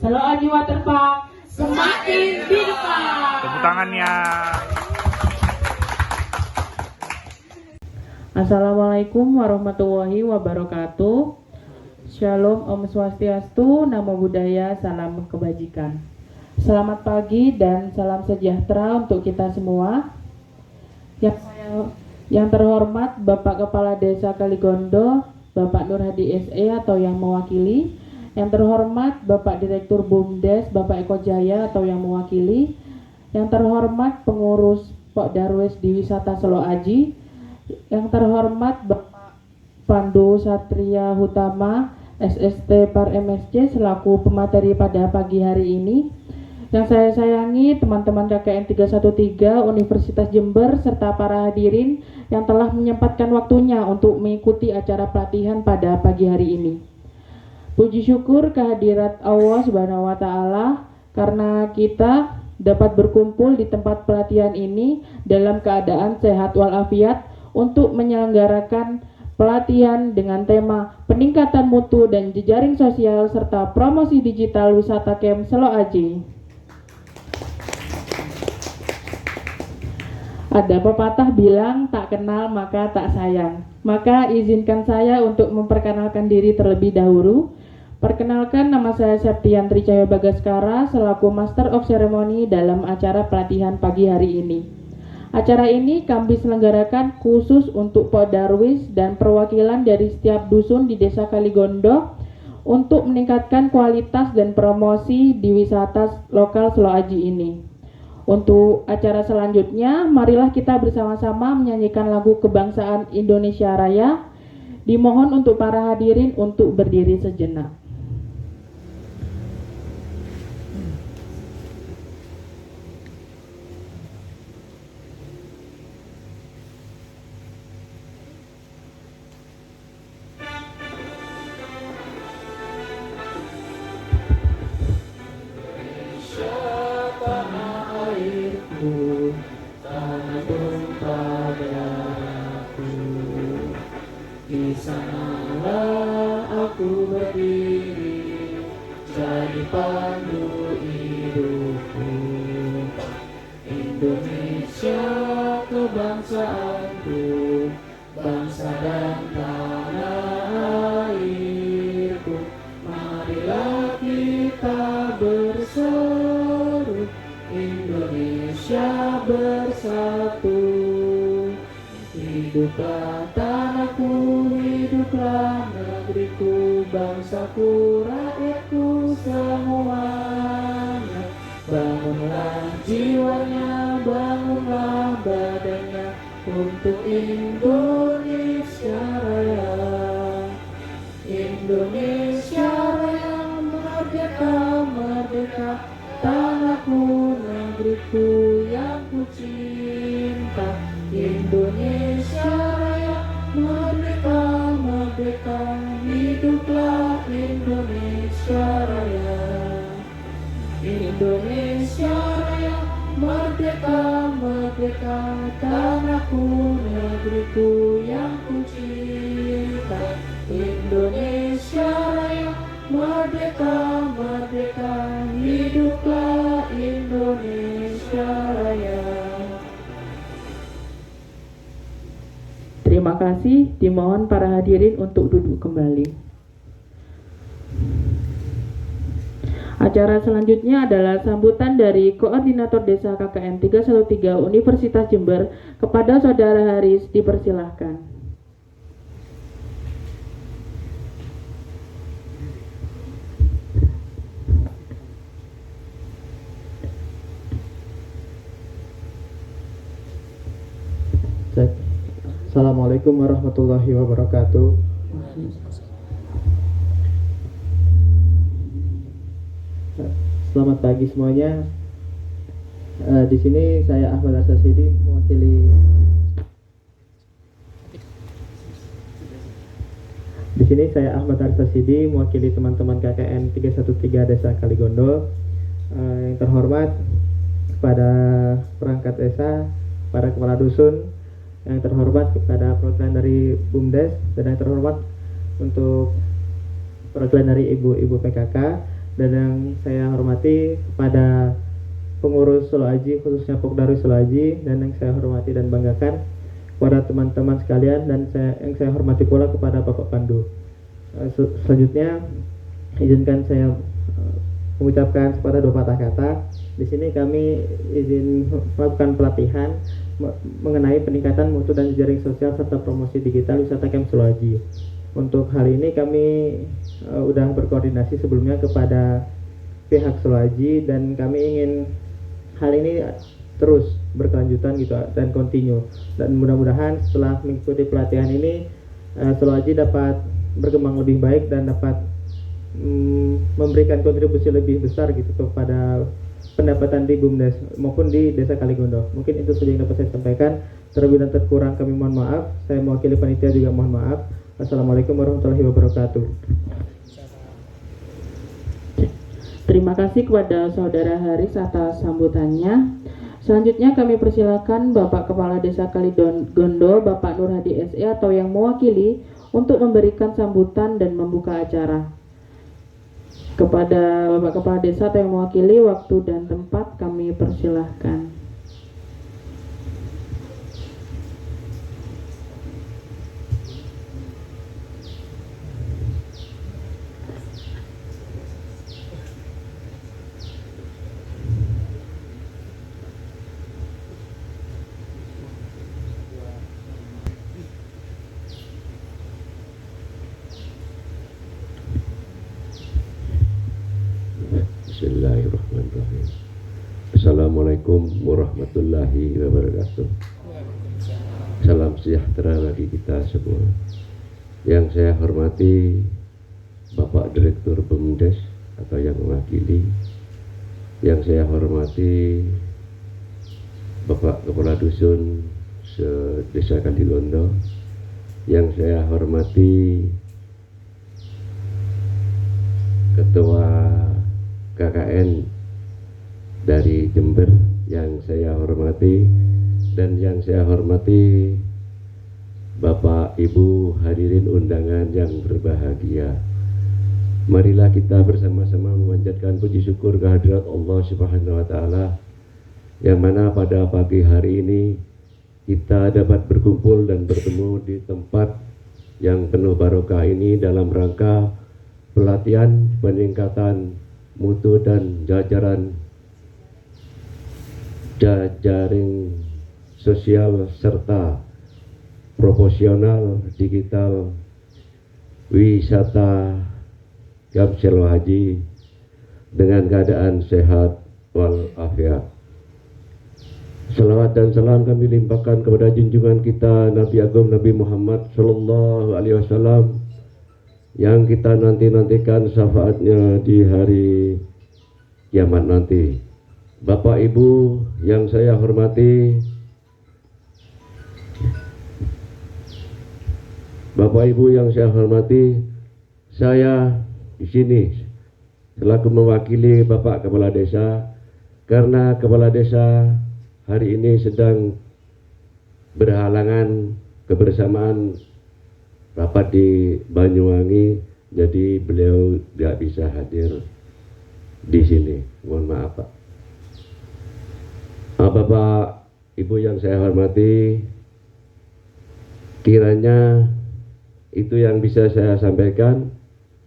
Selalu Aji Waterpark semakin di depan. Tepuk tangannya. Assalamualaikum warahmatullahi wabarakatuh. Shalom, Om Swastiastu, Namo Buddhaya, salam kebajikan. Selamat pagi dan salam sejahtera untuk kita semua. Yang terhormat Bapak Kepala Desa Kaligondo, Bapak Nur Hadi SE atau yang mewakili. Yang terhormat Bapak Direktur BUMDes, Bapak Eko Jaya atau yang mewakili. Yang terhormat pengurus Pok Darwis di Wisata Selo Aji. Yang terhormat Bapak Pandu Satria Hutama, SST Par MSC selaku pemateri pada pagi hari ini. Yang saya sayangi teman-teman KKN 313 Universitas Jember serta para hadirin yang telah menyempatkan waktunya untuk mengikuti acara pelatihan pada pagi hari ini. Puji syukur kehadirat Allah Subhanahu wa taala karena kita dapat berkumpul di tempat pelatihan ini dalam keadaan sehat walafiat untuk menyelenggarakan pelatihan dengan tema peningkatan mutu dan jejaring sosial serta promosi digital wisata camp Selo Aji. Ada pepatah bilang tak kenal maka tak sayang. Maka izinkan saya untuk memperkenalkan diri terlebih dahulu. Perkenalkan, nama saya Septiantri Cahyo Bagaskara selaku Master of Ceremony dalam acara pelatihan pagi hari ini. Acara ini kami selenggarakan khusus untuk Pok Darwis dan perwakilan dari setiap dusun di Desa Kaligondo untuk meningkatkan kualitas dan promosi di wisata lokal Selo Aji ini. Untuk acara selanjutnya, marilah kita bersama-sama menyanyikan lagu kebangsaan Indonesia Raya. Dimohon untuk para hadirin untuk berdiri sejenak. Di sanalah aku berdiri, jadi pandu hidupku. Indonesia kebangsaanku, bangsa dan tanah airku. Marilah kita berseru, Indonesia bersatu. Hiduplah tanahku, hiduplah negeriku, bangsaku, rakyatku semuanya. Bangunlah jiwanya, bangunlah badannya untuk Indonesia Raya. Indonesia Raya, merdeka, merdeka, tanahku, negeriku yang ku cinta. Indonesia Raya, merdeka, merdeka, hiduplah Indonesia Raya. Indonesia Raya, merdeka, merdeka, tanahku, negeriku yang ku cinta. Indonesia Raya, merdeka, merdeka, hiduplah Indonesia Raya. Terima kasih, dimohon para hadirin untuk duduk kembali. Acara selanjutnya adalah sambutan dari Koordinator Desa KKN 313 Universitas Jember kepada Saudara Haris, dipersilahkan. Assalamualaikum warahmatullahi wabarakatuh. Selamat pagi semuanya. Di sini saya Ahmad Asasidi mewakili. Di sini saya Ahmad Asasidi mewakili teman-teman KKN 313 Desa Kaligondo. Yang terhormat kepada perangkat desa, para kepala dusun, yang terhormat kepada perwakilan dari BUMDes, dan yang terhormat untuk perwakilan dari ibu-ibu PKK, Dan yang saya hormati kepada pengurus Solo Aji, khususnya Pokdarus Solo Aji, dan yang saya hormati dan banggakan kepada teman-teman sekalian, dan yang saya hormati pula kepada Bapak Pandu. Selanjutnya izinkan saya mengucapkan sepatah dua patah kata. Di sini kami izin melakukan pelatihan mengenai peningkatan mutu dan jejaring sosial serta promosi digital wisata Camp Solo Aji. Untuk hal ini kami udah berkoordinasi sebelumnya kepada pihak Solo Aji, dan kami ingin hal ini terus berkelanjutan gitu dan continue, dan mudah-mudahan setelah mengikuti pelatihan ini Solo Aji dapat berkembang lebih baik dan dapat memberikan kontribusi lebih besar gitu kepada pendapatan di BUMDes maupun di Desa Kaligondo. Mungkin itu saja yang dapat saya sampaikan. Terlebih dan terkurang kami mohon maaf. Saya mewakili panitia juga mohon maaf. Assalamualaikum warahmatullahi wabarakatuh. Terima kasih kepada Saudara Haris atas sambutannya. Selanjutnya kami persilakan Bapak Kepala Desa Kaligondo, Bapak Nur Hadi SE atau yang mewakili untuk memberikan sambutan dan membuka acara. Kepada Bapak Kepala Desa atau yang mewakili, waktu dan tempat kami persilahkan. Bismillahirrahmanirrahim. Assalamualaikum warahmatullahi wabarakatuh. Salam sejahtera bagi kita semua. Yang saya hormati Bapak Direktur BUMDes atau yang mewakili, yang saya hormati Bapak Kepala Dusun Desa Kaligondo, yang saya hormati Ketua KKN dari Jember yang saya hormati, dan yang saya hormati Bapak Ibu hadirin undangan yang berbahagia. Marilah kita bersama-sama memanjatkan puji syukur kehadirat Allah Subhanahu wa taala, yang mana pada pagi hari ini kita dapat berkumpul dan bertemu di tempat yang penuh barokah ini dalam rangka pelatihan peningkatan mutu dan jajaring sosial serta proporsional digital wisata Camp Solo Aji dengan keadaan sehat walafiat. Salawat dan salam kami limpahkan kepada junjungan kita Nabi Agung Nabi Muhammad Sallallahu Alaihi Wasallam yang kita nantikan syafaatnya di hari kiamat nanti. Bapak Ibu yang saya hormati, saya di sini selaku mewakili Bapak Kepala Desa, karena Kepala Desa hari ini sedang berhalangan kebersamaan rapat di Banyuwangi, jadi beliau tidak bisa hadir di sini. Mohon maaf Pak. Bapak Ibu yang saya hormati, kiranya itu yang bisa saya sampaikan.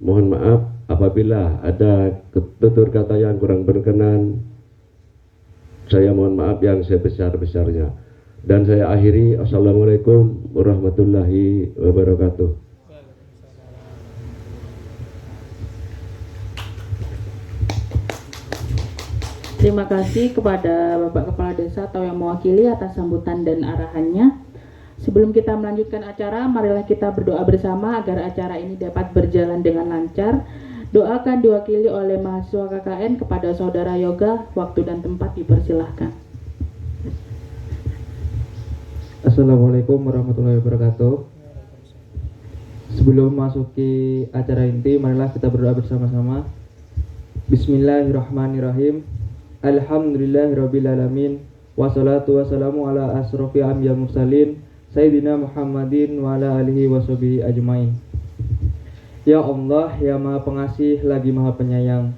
Mohon maaf apabila ada tutur kata yang kurang berkenan. Saya mohon maaf yang sebesar-besarnya. Dan saya akhiri, assalamualaikum warahmatullahi wabarakatuh. Terima kasih kepada Bapak Kepala Desa atau yang mewakili atas sambutan dan arahannya. Sebelum kita melanjutkan acara, marilah kita berdoa bersama agar acara ini dapat berjalan dengan lancar. Doa akan diwakili oleh mahasiswa KKN kepada Saudara Yoga. Waktu dan tempat dipersilahkan. Assalamualaikum warahmatullahi wabarakatuh. Sebelum masuki acara inti, marilah kita berdoa bersama-sama. Bismillahirrahmanirrahim. Alhamdulillahirrabbilalamin. Wassalatu wassalamu ala asrofi anbiya mursalin Sayyidina Muhammadin wa ala alihi wa sahbihi ajmain. Ya Allah, ya Maha Pengasih lagi Maha Penyayang,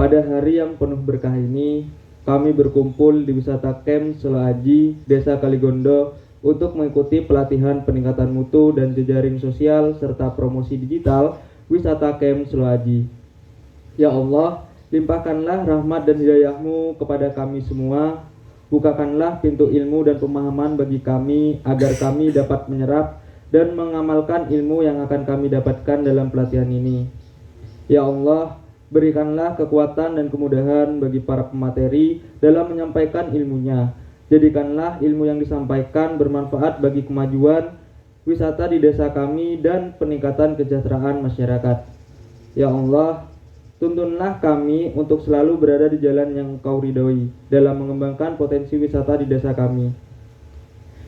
pada hari yang penuh berkah ini, kami berkumpul di wisata Camp Seloaji, Desa Kaligondo untuk mengikuti pelatihan peningkatan mutu dan jejaring sosial serta promosi digital wisata Camp Seloaji. Ya Allah, limpahkanlah rahmat dan hidayah-Mu kepada kami semua. Bukakanlah pintu ilmu dan pemahaman bagi kami agar kami dapat menyerap dan mengamalkan ilmu yang akan kami dapatkan dalam pelatihan ini. Ya Allah, berikanlah kekuatan dan kemudahan bagi para pemateri dalam menyampaikan ilmunya. Jadikanlah ilmu yang disampaikan bermanfaat bagi kemajuan wisata di desa kami dan peningkatan kesejahteraan masyarakat. Ya Allah, tuntunlah kami untuk selalu berada di jalan yang Kau ridhoi dalam mengembangkan potensi wisata di desa kami.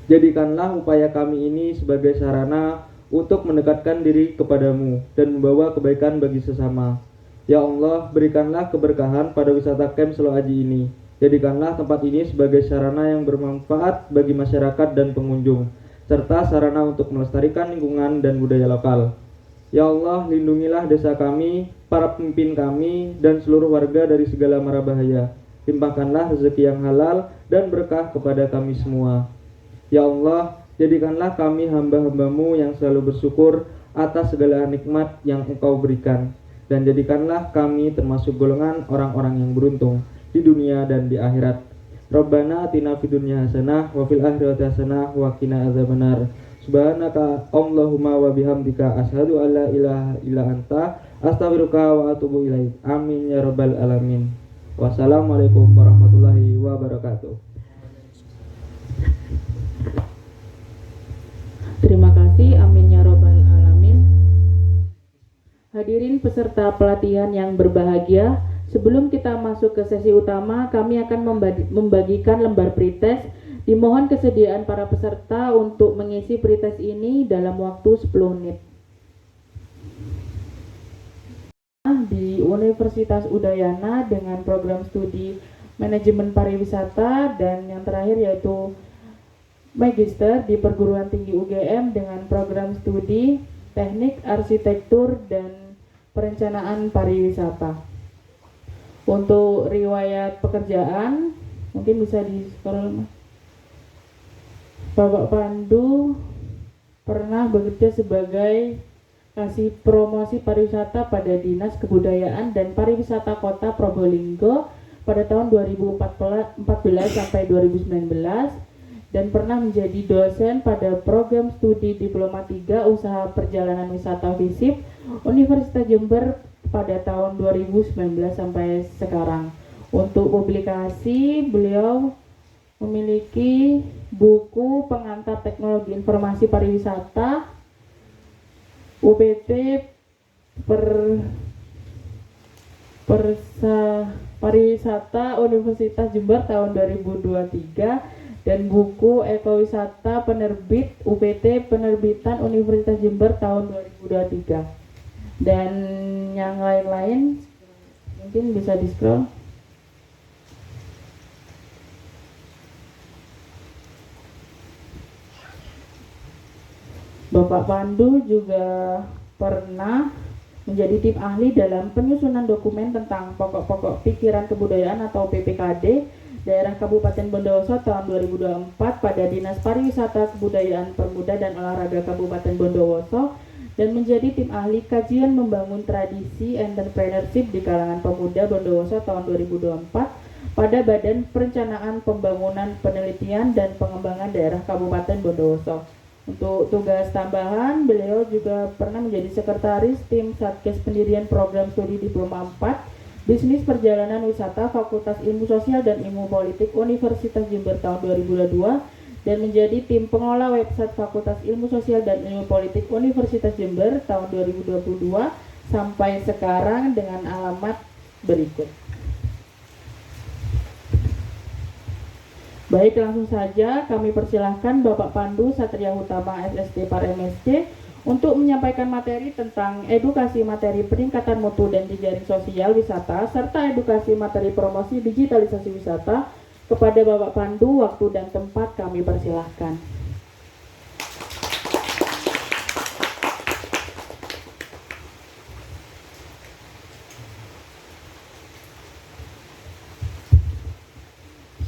Jadikanlah upaya kami ini sebagai sarana untuk mendekatkan diri kepadamu dan membawa kebaikan bagi sesama. Ya Allah, berikanlah keberkahan pada wisata Camp Seloaji ini. Jadikanlah tempat ini sebagai sarana yang bermanfaat bagi masyarakat dan pengunjung, serta sarana untuk melestarikan lingkungan dan budaya lokal. Ya Allah, lindungilah desa kami, para pemimpin kami, dan seluruh warga dari segala mara bahaya. Limpahkanlah rezeki yang halal dan berkah kepada kami semua. Ya Allah, jadikanlah kami hamba-Hambamu yang selalu bersyukur atas segala nikmat yang Engkau berikan. Dan jadikanlah kami termasuk golongan orang-orang yang beruntung di dunia dan di akhirat. Rabbana atina fid dunya hasanah wa fil akhirati hasanah wa qina adzabannar. Subhanaka Allahumma wa bihamdika asyhadu an la ilaha illa anta astaghfiruka wa atubu ilaik. Amin ya rabbal alamin. Wassalamualaikum warahmatullahi wabarakatuh. Terima kasih, amin ya robbal alamin. Hadirin peserta pelatihan yang berbahagia, sebelum kita masuk ke sesi utama, kami akan membagikan lembar pretest. Dimohon kesediaan para peserta untuk mengisi pretest ini dalam waktu 10 menit. Di Universitas Udayana dengan program studi Manajemen Pariwisata, dan yang terakhir yaitu Magister di Perguruan Tinggi UGM dengan program studi Teknik Arsitektur dan Perencanaan Pariwisata. Untuk riwayat pekerjaan, mungkin bisa di-scroll. Bapak Pandu pernah bekerja sebagai kasih promosi pariwisata pada Dinas Kebudayaan dan Pariwisata Kota Probolinggo pada tahun 2014 sampai 2019, dan pernah menjadi dosen pada program studi Diploma 3 Usaha Perjalanan Wisata FISIP Universitas Jember pada tahun 2019 sampai sekarang. Untuk publikasi, beliau memiliki buku Pengantar Teknologi Informasi Pariwisata UPT Pariwisata Universitas Jember tahun 2023, dan buku Ekowisata penerbit UPT Penerbitan Universitas Jember tahun 2023, dan yang lain-lain mungkin bisa di-scroll. Bapak Pandu juga pernah menjadi tim ahli dalam penyusunan dokumen tentang pokok-pokok pikiran kebudayaan atau PPKD daerah Kabupaten Bondowoso tahun 2024 pada Dinas Pariwisata Kebudayaan Permuda dan Olahraga Kabupaten Bondowoso, dan menjadi tim ahli kajian membangun tradisi entrepreneurship di kalangan pemuda Bondowoso tahun 2024 pada Badan Perencanaan Pembangunan Penelitian dan Pengembangan Daerah Kabupaten Bondowoso. Untuk tugas tambahan, beliau juga pernah menjadi sekretaris tim Satgas Pendirian Program Studi Diploma 4 Bisnis Perjalanan Wisata Fakultas Ilmu Sosial dan Ilmu Politik Universitas Jember tahun 2022, dan menjadi tim pengelola website Fakultas Ilmu Sosial dan Ilmu Politik Universitas Jember tahun 2022 sampai sekarang dengan alamat berikut. Baik, langsung saja kami persilahkan Bapak Pandu Satria Utama SST Par MSc untuk menyampaikan materi tentang edukasi materi peningkatan mutu dan jejaring sosial wisata serta edukasi materi promosi digitalisasi wisata. Kepada Bapak Pandu, waktu dan tempat kami persilahkan.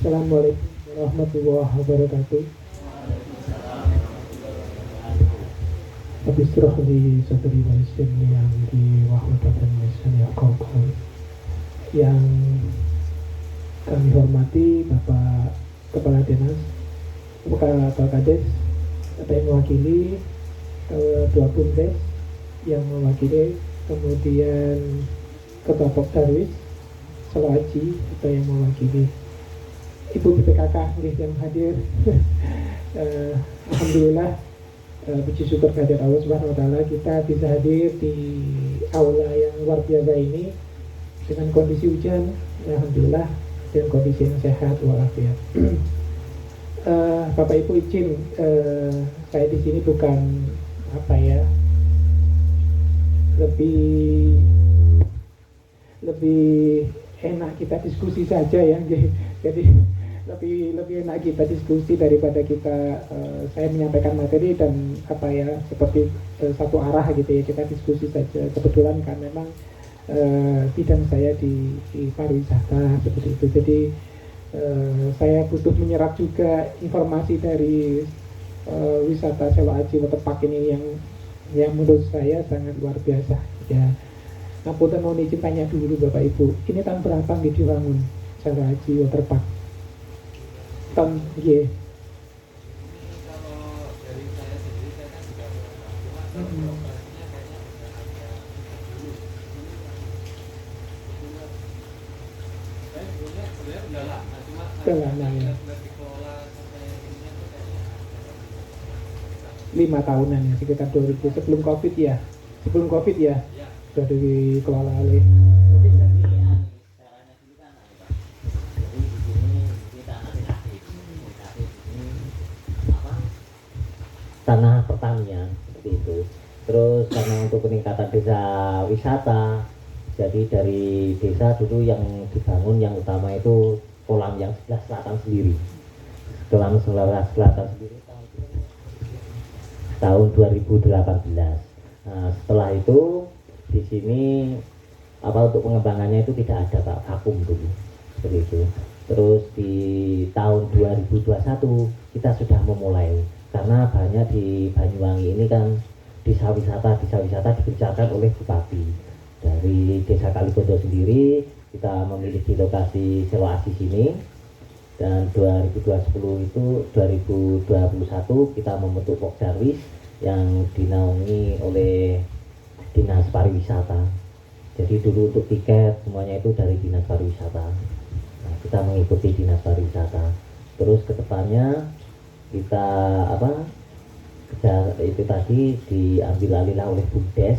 Assalamualaikum warahmatullahi wabarakatuh. Habis rohli sadri wa yassirli amri wahlul 'uqdatam min lisani yafqahu qawli. Yang kami hormati Bapak Kepala Dinas, Kepala Kades, Bapak yang mewakili, Ketua Bumdes yang mewakili, kemudian Ketua Pokdarwis, Selawaji atau yang mewakili, Ibu BPKK yang hadir. Alhamdulillah, puji syukur kehadirat Allah Subhanahu wa taala, kita bisa hadir di aula yang luar biasa ini dengan kondisi hujan, alhamdulillah, dan kondisi yang sehat walafiat. Bapak Ibu izin, saya di sini bukan lebih enak kita diskusi saja ya, jadi lebih enak kita diskusi daripada saya menyampaikan materi dan seperti satu arah gitu ya, kita diskusi saja. Kebetulan kan memang bidang saya di pariwisata seperti itu, jadi saya butuh menyerap juga informasi dari wisata Sewa Aji Waterpark ini yang menurut saya sangat luar biasa ya. Ngapunten mohon izin tanya dulu Bapak Ibu, ini tahun berapa nggih dibangun Sewa Aji Waterpark? Tahun nggih. Udah lama ya. 5 tahunan ya, sekitar 2000 sebelum Covid ya. Sudah dikelola oleh tanah pertanian seperti itu. Terus karena untuk peningkatan desa wisata, jadi dari desa dulu yang dibangun yang utama itu kolam yang sebelah selatan sendiri. Kolam sebelah selatan sendiri tahun 2018. Nah, setelah itu di sini untuk pengembangannya itu tidak ada Pak, vakum dulu seperti itu. Terus di tahun 2021 kita sudah memulai, karena banyak di Banyuwangi ini kan desa wisata dikerjakan oleh Bupati. Dari Desa Kaligondo sendiri kita memiliki lokasi Sewa Aji sini, dan 2021 kita membentuk Pokdarwis yang dinaungi oleh Dinas Pariwisata. Jadi dulu untuk tiket semuanya itu dari Dinas Pariwisata. Nah, kita mengikuti Dinas Pariwisata. Terus kedepannya kita itu tadi diambil alih oleh Bumdes.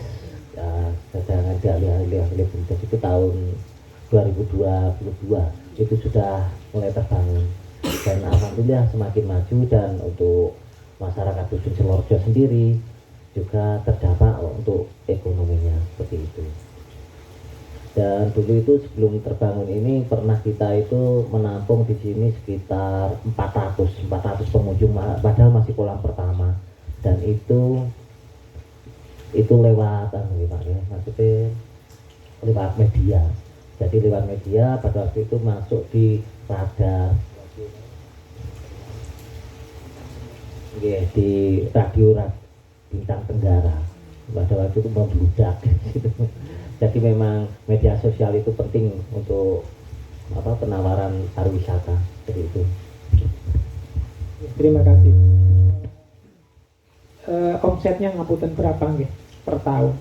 Sedangkan diambil alih oleh Bumdes itu tahun 2022 itu sudah mulai terbangun, dan alhamdulillah semakin maju, dan untuk masyarakat Dusun Selorjo sendiri juga terdampak untuk ekonominya seperti itu. Dan dulu itu sebelum terbangun ini pernah kita itu menampung di sini sekitar 400 pengunjung, padahal masih kolam pertama, dan itu lewat maksudnya lewat media. Jadi lewat media pada waktu itu masuk di radar, di radio Bintang Tenggara. Pada waktu itu membludak gitu. Jadi memang media sosial itu penting untuk penawaran pariwisata seperti itu. Terima kasih. Omsetnya ngapunten berapa nggih per tahun?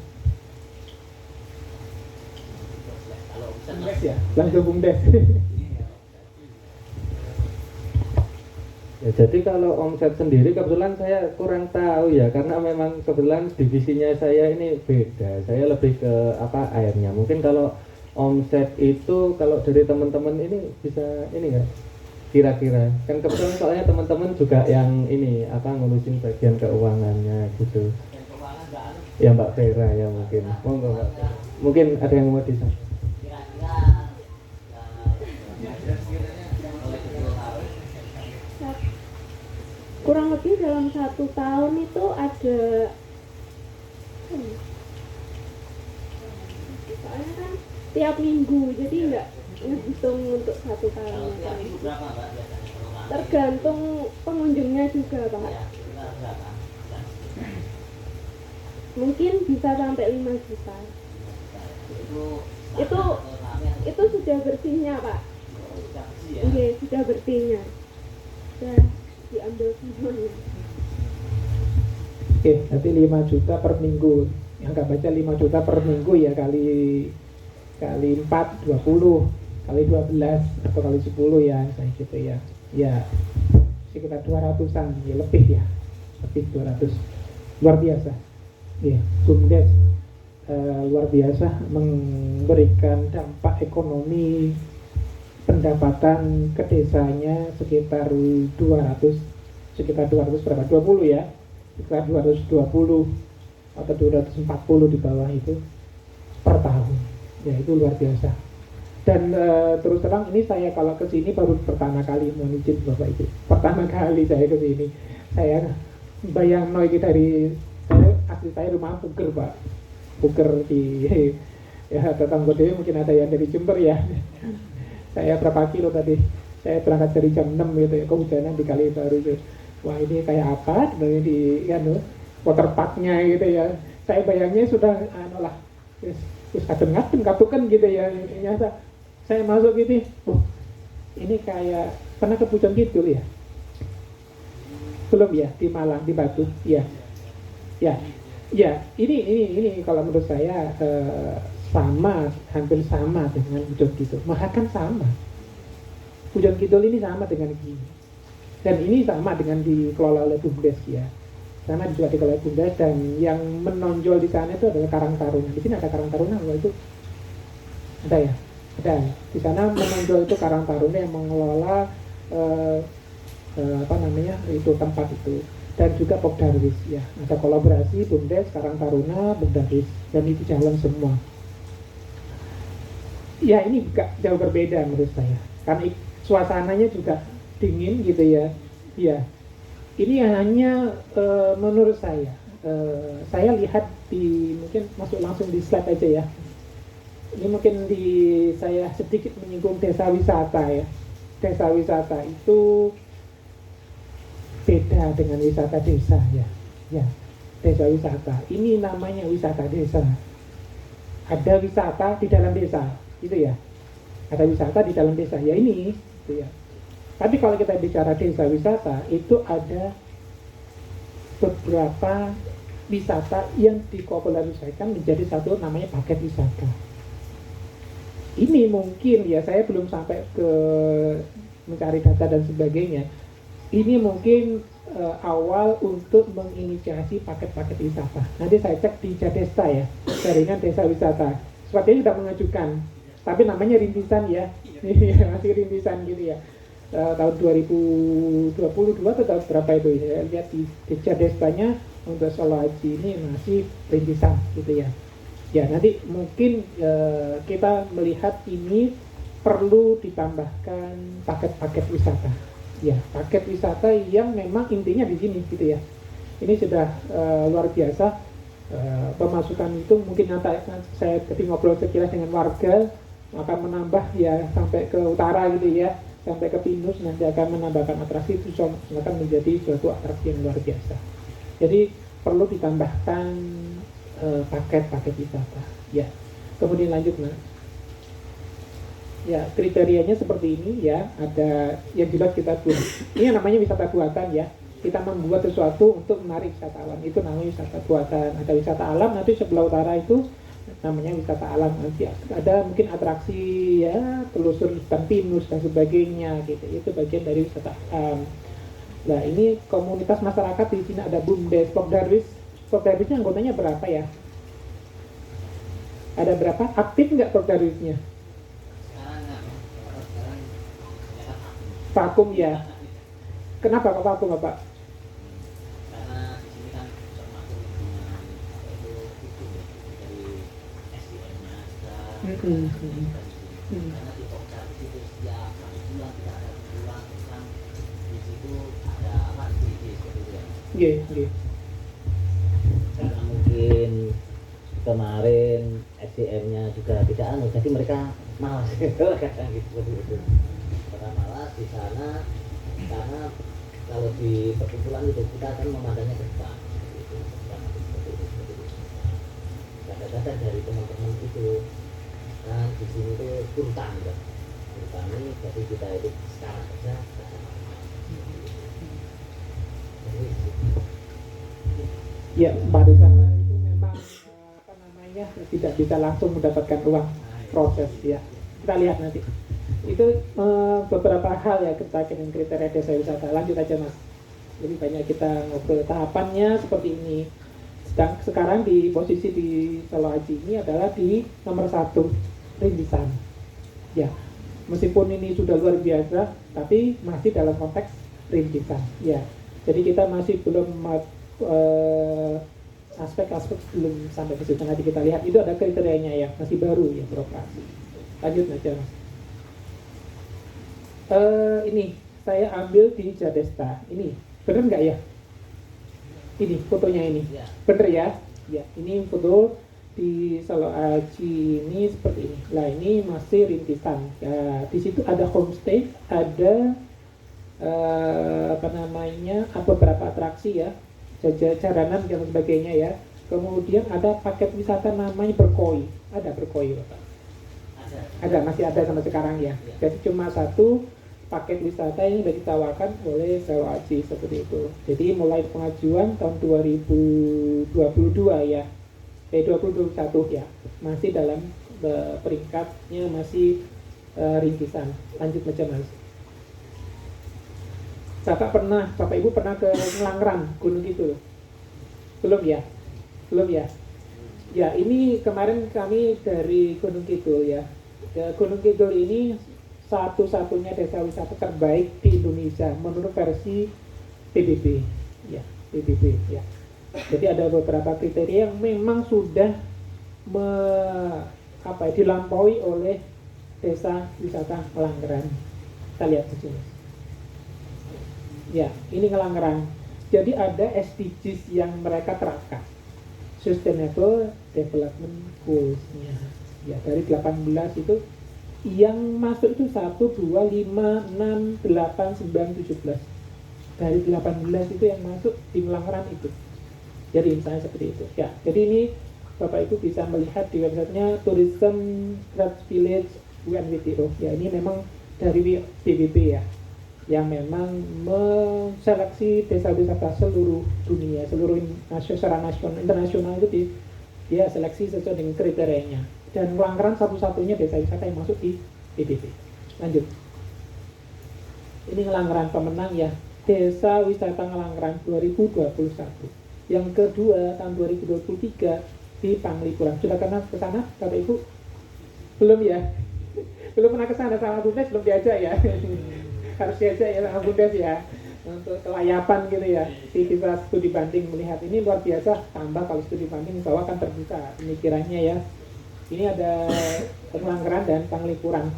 Bumdes ya, langsung Bumdes. Ya, jadi kalau omset sendiri kebetulan saya kurang tahu ya, karena memang kebetulan divisinya saya ini beda. Saya lebih ke airnya. Mungkin kalau omset itu kalau dari teman-teman ini bisa ini nggak? Kira-kira kan kebetulan soalnya teman-teman juga yang ini ngurusin bagian keuangannya gitu. Ya Mbak Vera ya mungkin. Monggo Mbak. Mungkin ada yang mau disampaikan. Kurang lebih dalam 1 tahun itu ada soalnya kan tiap minggu, jadi ngehitung untuk 1 tahun. Tergantung pengunjungnya juga, Pak. Mungkin bisa sampai 5 juta. Itu sudah bersihnya, Pak. Iya, sudah bersihnya. Sudah diambil semuanya. Oke, nanti 5 juta per minggu. Yang nggak baca 5 juta per minggu ya kali 4, 20, kali 12 atau kali 10 ya, saya gitu ya. Ya, sekitar 200-an, ya lebih ya. Lebih 200. Luar biasa. Ya, BUMDes luar biasa memberikan dampak ekonomi pendapatan ke desanya sekitar 200 berapa? 20 ya. Sekitar 220 atau 240 di bawah itu per tahun. Ya, itu luar biasa. Dan terus terang ini saya kalau ke sini baru pertama kali, mohon izin Bapak Ibu. Pertama kali saya ke sini. Saya bayang ini dari asli saya rumah Puger, Pak. Puger di ya tetangga dewe mungkin ada yang dari Jember ya. Saya berapa kilo tadi? Saya berangkat dari jam 6 gitu ya, kehujanan di Kali Baru itu. Wah, ini kayak apa? Sebenarnya di water parknya gitu ya. Saya bayangnya sudah terus kadang-kadang katukan gitu ya. Ternyata saya masuk gitu, ini kayak pernah ke Pujon Kidul ya? Belum ya, di Malang, di Batu, ya. Ini kalau menurut saya hampir sama dengan Pujon Kidul. Bahkan sama. Pujon Kidul ini sama dengan gini. Dan ini sama dengan dikelola oleh BUMDes ya. Sama juga dikelola oleh BUMDes, dan yang menonjol di sana itu adalah Karang Taruna. Di sini ada Karang Taruna, kalau itu ada ya. Dan di sana menonjol itu Karang Taruna yang mengelola itu tempat itu, dan juga Pokdarwis ya. Ada kolaborasi BUMDes, Karang Taruna, Pokdarwis, dan itu jalan semua. Ya, ini juga jauh berbeda menurut saya, karena suasananya juga dingin gitu ya. Ya, ini hanya menurut saya lihat di, mungkin masuk langsung di slide aja ya. Ini mungkin saya sedikit menyinggung desa wisata ya. Desa wisata itu beda dengan wisata desa ya. Ya, desa wisata. Ini namanya wisata desa. Ada wisata di dalam desa, gitu ya. Ada wisata di dalam desa. Ya ini, gitu ya. Tapi kalau kita bicara desa wisata, itu ada beberapa wisata yang dikompilasikan menjadi satu namanya paket wisata. Ini mungkin ya, saya belum sampai ke mencari data dan sebagainya. Ini mungkin awal untuk menginisiasi paket-paket wisata. Nanti saya cek di Jadesta ya, jaringan desa wisata. Sepertinya sudah mengajukan, tapi namanya rintisan ya. Masih rintisan gitu ya. Tahun 2022 atau tahun berapa itu ya, lihat di Jadestanya untuk Solo Haji ini masih rintisan gitu ya. Ya, nanti mungkin kita melihat ini perlu ditambahkan paket-paket wisata. Ya, paket wisata yang memang intinya di sini gitu ya. Ini sudah luar biasa. Pemasukan itu mungkin nanti saya tadi ngobrol sekilas dengan warga akan menambah ya sampai ke utara gitu ya, sampai ke Pinus, nanti akan menambahkan atraksi, itu akan menjadi suatu atraksi yang luar biasa. Jadi perlu ditambahkan paket-paket wisata ya. Kemudian lanjut Mas. Ya, kriterianya seperti ini ya. Ada yang jelas kita buat, ini yang namanya wisata buatan ya. Kita membuat sesuatu untuk menarik wisatawan, itu namanya wisata buatan. Ada wisata alam, nanti sebelah utara itu namanya wisata alam. Nanti ada mungkin atraksi ya, telusur hutan pinus dan sebagainya gitu. Itu bagian dari wisata alam. Nah, ini komunitas masyarakat di sini ada BUMDes, Pokdarwis. Pokdarwisnya anggotanya berapa ya? Ada berapa? Aktif nggak Pokdarwisnya? Vakum ya. Kenapa kok vakum Bapak? Karena di sini kan termasuk dari SDM-nya karena di Pokdarwis itu setiap 1 bulan kita ada bulan kan di situ ada apa seperti itu ya. Iya. Karena mungkin kemarin SDM-nya juga tidak jadi mereka malas gitu kadang gitu. Karena malas di sana karena kalau di perkumpulan itu kita akan memandangnya ke depan. Itu seperti itu. Kadang-kadang dari teman-teman itu kan di sini itu urutan ya. Urutan ini jadi kita itu sekarang saja. Ya, pariwisata itu memang apa namanya tidak bisa langsung mendapatkan uang, proses ya. Kita lihat nanti. Itu beberapa hal ya terkait dengan kriteria desa wisata. Lanjut aja Mas. Lebih banyak kita ngobrol tahapannya seperti ini. Sekarang di posisi di Solo Aji ini adalah di nomor 1 rintisan. Ya, meskipun ini sudah luar biasa, tapi masih dalam konteks rintisan. Ya, jadi kita masih belum aspek-aspek belum sampai ke situ. Nanti kita lihat itu ada kriterianya ya, masih baru ya beroperasi. Lanjut aja Mas. Ini saya ambil di Jadesta. Ini bener nggak ya? Ini fotonya ini, bener ya? Ya, ini foto di Solo Aji ini seperti ini. Nah ini masih rintisan. Ya, di situ ada homestay, ada apa namanya, beberapa atraksi ya, jaranan dan sebagainya ya. Kemudian ada paket wisata namanya Berkoi. Ada Berkoi Bapak? Ada, masih ada sampai sekarang ya. Jadi cuma satu paket wisata yang sudah ditawarkan oleh Solo Aji seperti itu. Jadi mulai pengajuan tahun 2022 ya, 2021 ya, masih dalam peringkatnya masih rintisan. Lanjut macam Mas. Bapak Ibu pernah ke Ngelanggeran, Gunung Kidul? Belum ya? Belum ya? Ya, ini kemarin kami dari Gunung Kidul ya. Gunung Kidul ini satu-satunya desa wisata terbaik di Indonesia menurut versi PBB. Ya, PBB ya. Jadi ada beberapa kriteria yang memang sudah dilampaui oleh desa wisata Ngelanggeran. Kita lihat di sini. Ya, ini Ngelanggeran. Jadi ada SDGs yang mereka terapkan. Sustainable Development Goals-nya. Ya, dari 18 itu yang masuk itu 1, 2, 5, 6, 8, 9, 17. Dari 18 itu yang masuk di Ngelanggeran itu. Jadi misalnya seperti itu. Ya, jadi ini Bapak Ibu bisa melihat di websitenya Tourism Trade Village UNWTO. Ya, ini memang dari PBB ya, yang memang menseleksi desa wisata seluruh dunia, seluruh secara nasional, internasional itu dia seleksi sesuai dengan kriterianya. Dan Ngelanggeran satu-satunya desa wisata yang masuk di PBB. Lanjut. Ini Ngelanggeran pemenang ya, Desa Wisata Ngelanggeran 2021. Yang kedua tahun 2023 di Panglipuran. Sudah pernah ke sana Bapak Ibu? Belum ya? Belum pernah ke sana sama Bundes, belum diajak ya. Harus diajak ya sama Bundes ya. Untuk kelayapan gitu ya. Bisa studi banding melihat ini luar biasa. Tambah kalau studi banding insya Allah akan terbuka pemikirannya ya. Ini ada Ngelanggeran dan Panglipuran.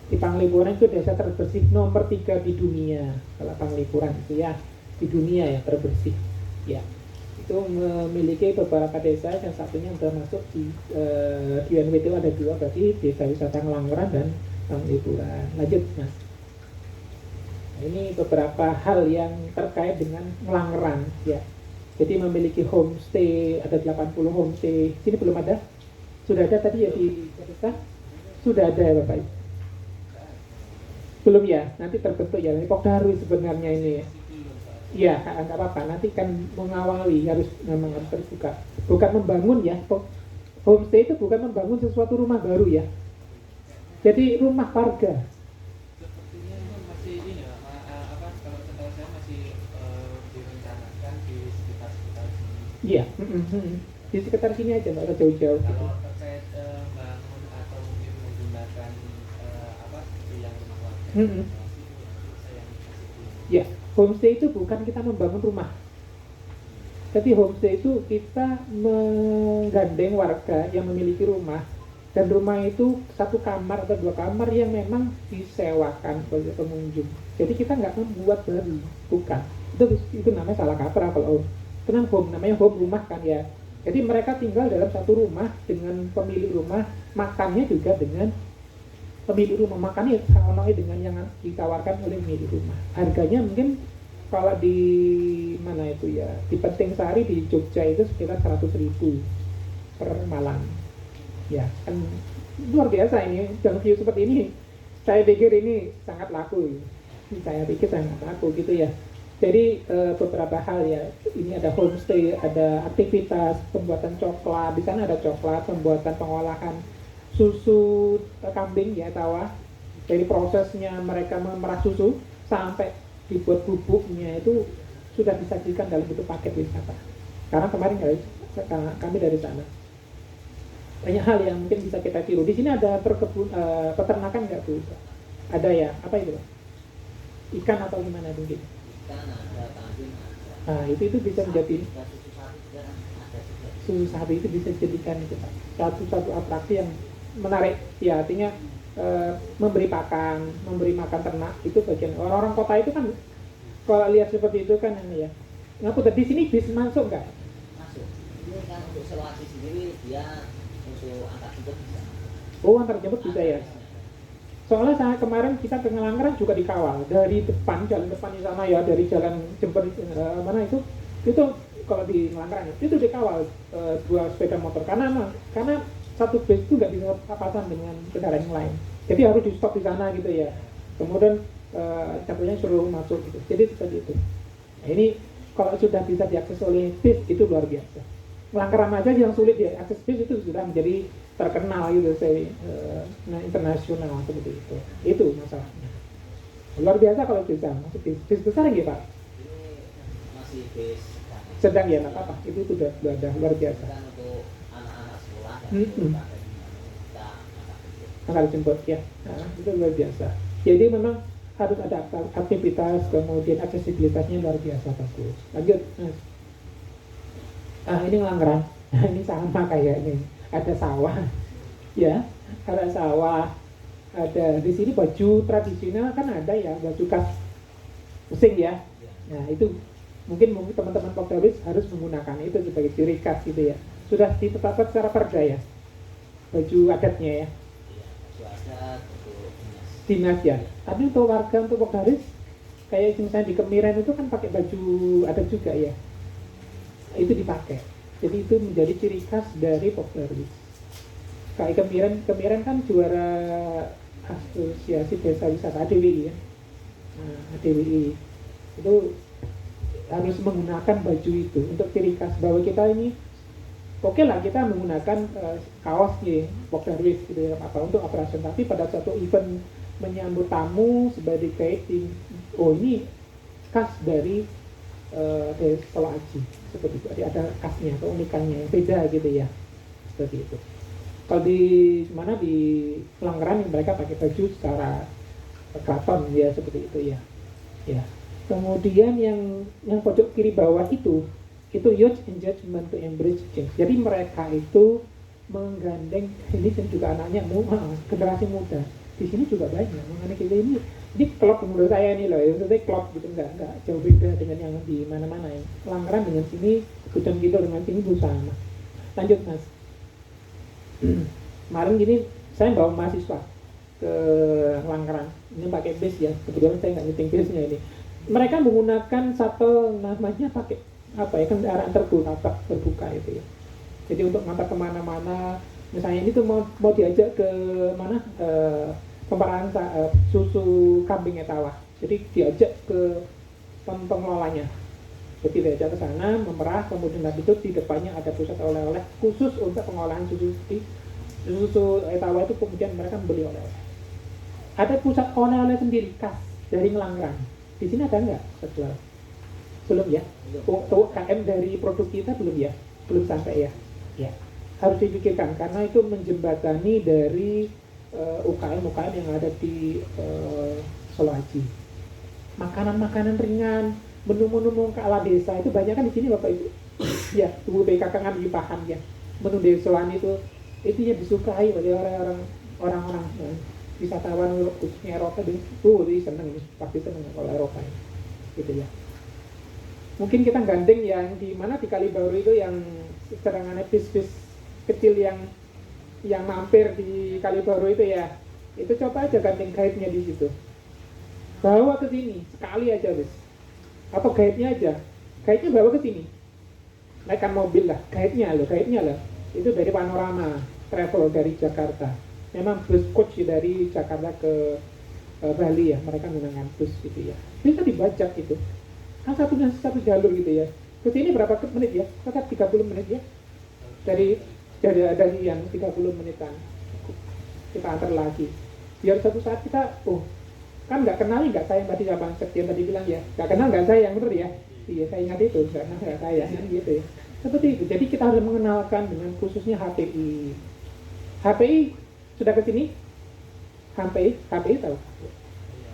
Di Panglipuran itu desa terbersih nomor 3 di dunia. Kalau Panglipuran itu ya di dunia ya terbersih. Ya, itu memiliki beberapa desa, yang satunya sudah masuk di UNWTO ada 2, berarti desa wisata Ngelanggeran dan Panglipuran. Lanjut Mas. Nah, ini beberapa hal yang terkait dengan Ngelanggeran ya. Jadi memiliki homestay, ada 80 homestay. Sini belum ada? Sudah ada tadi ya di desa? Sudah ada ya Bapak Ibu? Belum ya? Nanti terbentuk ya, ini Pokdaru sebenarnya ini ya. Iya, nggak apa-apa. Nanti kan mengawali memang harus terbuka. Bukan membangun ya. Homestay itu bukan membangun sesuatu rumah baru ya. Jadi rumah warga. Sepertinya masih ini ya, kalau setahu saya masih direncanakan di sekitar sini. Iya. Di sekitar sini aja, nggak usah jauh-jauh. Kalau terkait bangun atau mungkin menggunakan yang rumah warga, saya yang masih Ya, homestay itu bukan kita membangun rumah. Tapi homestay itu kita menggandeng warga yang memiliki rumah, dan rumah itu 1 kamar atau 2 kamar yang memang disewakan oleh pengunjung. Jadi kita nggak membuat baru, bukan. Itu namanya salah kaprah kalau itu namanya home rumah kan ya. Jadi mereka tinggal dalam 1 rumah dengan pemilik rumah, makannya juga dengan pemilik rumah, makanya sama dengan yang ditawarkan oleh pemilik rumah. Harganya mungkin kalau di mana itu ya, di Penting Sari di Jogja itu sekitar 100.000 per malam. Ya kan luar biasa ini, dalam view seperti ini saya pikir ini sangat laku. Saya pikir sangat laku gitu ya. Jadi beberapa hal ya, ini ada homestay, ada aktivitas pembuatan coklat, di sana ada coklat, pembuatan pengolahan susu kambing ya tawa, dari prosesnya mereka memerah susu sampai dibuat bubuknya itu sudah disajikan dalam bentuk paket wisata. Karena kemarin kami dari sana, banyak hal yang mungkin bisa kita tiru. Di sini ada peternakan nggak Bu? Ada ya, apa itu? Ikan atau gimana mungkin? Nah itu bisa menjadi susu sapi, itu bisa dijadikan itu satu atraksi yang menarik ya, artinya memberi makan ternak itu bagian orang-orang kota itu kan kalau lihat seperti itu kan ini ya. Ngaku di sini bis masuk nggak? Masuk. Ini kan untuk selawat sendiri dia untuk antar jemput bisa. Oh antar jemput bisa ya. Soalnya saya kemarin kita ke Ngelanggeran juga dikawal dari depan, jalan depan di sana ya, dari jalan Jember mana itu kalau di Ngelanggeran itu dikawal 2 sepeda motor karena satu bus itu nggak bisa papasan dengan kendaraan yang lain, jadi harus di stop di sana gitu ya. Kemudian contohnya suruh masuk gitu, jadi seperti itu. Nah, ini kalau sudah bisa diakses oleh bis itu luar biasa. Ngelanggeran aja yang sulit diakses bis itu sudah menjadi terkenal gitu, internasional seperti itu masalahnya. Luar biasa kalau bisa masuk bis besar ya Pak. Ini masih bis Sedang ya, nggak apa-apa, itu sudah luar biasa. kan untuk anak-anak sekolah dan kita Angkat jemput ya, nah, itu luar biasa. Jadi memang harus ada aktivitas, kemudian aksesibilitasnya luar biasa bagus. Lanjut Mas. Ini Ngelanggeran, ini sama kayaknya. Ada sawah, ya, ada sawah, ada di sini baju tradisional kan ada ya, baju khas Using ya. Nah itu mungkin teman-teman Pokdawis harus menggunakan itu sebagai ciri khas gitu ya. Sudah ditetapkan secara perda ya, baju adatnya ya. baju adat untuk Dinas ya. Tapi untuk warga, untuk Pokdawis kayak misalnya di Kemiren itu kan pakai baju adat juga ya. Itu dipakai. Jadi itu menjadi ciri khas dari Pokdawis. Kayak Kemiren kan juara asosiasi desa wisata ADWI ya. Nah, ADWI itu harus menggunakan baju itu untuk ciri khas bahwa kita ini oke lah kita menggunakan kaos ya Pokdawis gitu ya, apa untuk operasi, tapi pada suatu event menyambut tamu sebagai guiding, oh ini khas dari Solo Aji seperti itu, ada khasnya, keunikannya yang beda gitu ya, seperti itu. Kalau di mana di Pelanggaran mereka pakai baju secara keraton ya seperti itu ya. Ya. Kemudian yang pojok kiri bawah itu youth engagement to embrace change. Jadi mereka itu menggandeng, ini juga anaknya generasi muda. Di sini juga banyak mengenai kita ini klub menurut saya ini loh, maksudnya klub gitu nggak jauh beda dengan yang di mana-mana ya. Pelanggaran dengan sini, Pujon gitu dengan sini bersama. Lanjut Mas. Kemarin gini saya bawa mahasiswa ke Langkaran, ini pakai bis ya, kebetulan saya nggak nyeting bisnya ini. Mereka menggunakan shuttle namanya pakai apa ya, kendaraan terbuka itu ya. Jadi untuk ngantar kemana-mana, misalnya ini tuh mau diajak ke mana pemerahan susu kambing etawa. Jadi diajak ke pengelolanya. Jadi diajak ke sana memerah, kemudian habis itu di depannya ada pusat oleh-oleh khusus untuk pengolahan susu etawa itu, kemudian mereka membeli oleh-oleh. Ada pusat oleh-oleh sendiri khas dari Ngelanggeran. Di sini ada nggak setelah? Belum ya? UKM dari produk kita belum ya? Belum sampai ya? Ya. Harus dipikirkan karena itu menjembatani dari UKM-UKM yang ada di Solo Aji. Makanan-makanan ringan, menu-menu ke ala desa itu banyak kan di sini Bapak Ibu. Ya, Ibu BKK ngambil paham ya. Menu desaan itu yang disukai oleh orang-orang wisatawan khususnya Eropa. Jadi seneng ini, pasti seneng kalau Eropa ini. Gitu ya. Mungkin kita gandeng yang di mana di Kalibaru itu yang serangannya bis-bis kecil yang mampir di Kalibaru itu ya, Itu coba aja ganting guide-nya di situ. Bawa ke sini sekali aja wis. Atau guide-nya aja. Guide-nya bawa ke sini. Naikkan mobil lah, guide-nya lah. Itu dari Panorama Travel dari Jakarta. Memang bus coach dari Jakarta ke Bali ya, mereka menggunakan bus gitu ya. Bisa dibajak gitu. Kan satu jalur gitu ya. Ke sini berapa menit ya? Sekitar 30 menit ya. Dari yang 30 menitan. Kita antar lagi. Biar suatu saat kita, kan nggak kenal nggak sayang tadi sama Sekjen tadi bilang ya, nggak kenal nggak sayang, bener ya? Iya, saya ingat itu, nggak kenal nggak sayang kan gitu ya. Seperti itu. Jadi kita harus mengenalkan dengan khususnya HPI. HPI sudah ke sini? HPI tahu?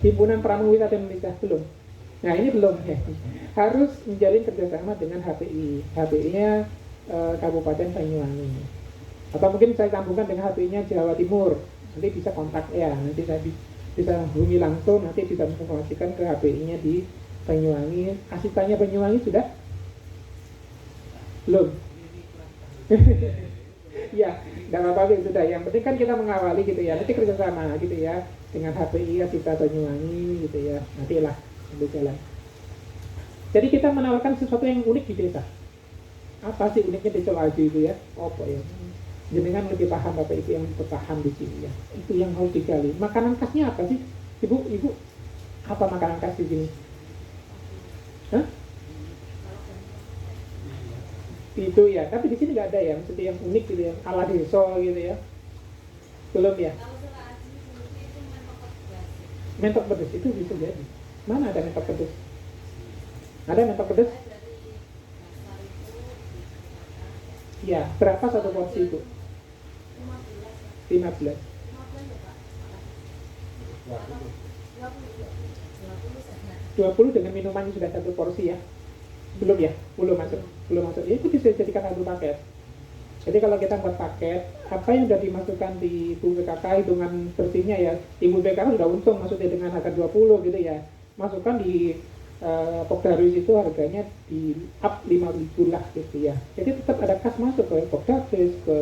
Himpunan Pramu Wisata Indonesia belum? Nah ini belum ya. Harus menjalin kerjasama dengan HPI. HPI-nya Kabupaten Banyuwangi. Atau mungkin saya sambungkan dengan HPI-nya Jawa Timur. Nanti bisa kontak ya. Nanti saya bisa hubungi langsung. Nanti bisa menginformasikan ke HPI-nya di Banyuwangi. Asistannya Banyuwangi sudah? Belum. Ya, tidak apa-apa sudah. Yang penting kan kita mengawali gitu ya. Nanti kerjasama gitu ya dengan HPI Asita Banyuwangi gitu ya. Nantilah sambil jalan. Jadi kita menawarkan sesuatu yang unik di desa. Apa sih uniknya desa Laju itu ya? Apa ya? Jenengan lebih paham Bapak Ibu yang berpaham di sini ya. Itu yang harus digali. Makanan khasnya apa sih? Ibu, apa makanan khas di sini? Hah? Itu ya, tapi di sini nggak ada ya, maksudnya yang unik gitu ya, ala desa gitu ya. Belum ya? Mentok pedes itu bisa jadi. Mana ada mentok pedes? Ada mentok pedes? Ya, berapa satu porsi itu? 15. 20 dengan minumannya sudah satu porsi ya? Belum ya? Belum masuk. Ya itu bisa dijadikan satu paket. Jadi kalau kita buat paket, apa yang sudah dimasukkan di Ibu BKK hitungan bersihnya ya, Ibu BKK sudah untung maksudnya dengan harga 20 gitu ya. Masukkan di Pokdarwis itu harganya di up 5.000 lah gitu ya. Jadi tetap ada kas masuk ke Pokdarwis, ke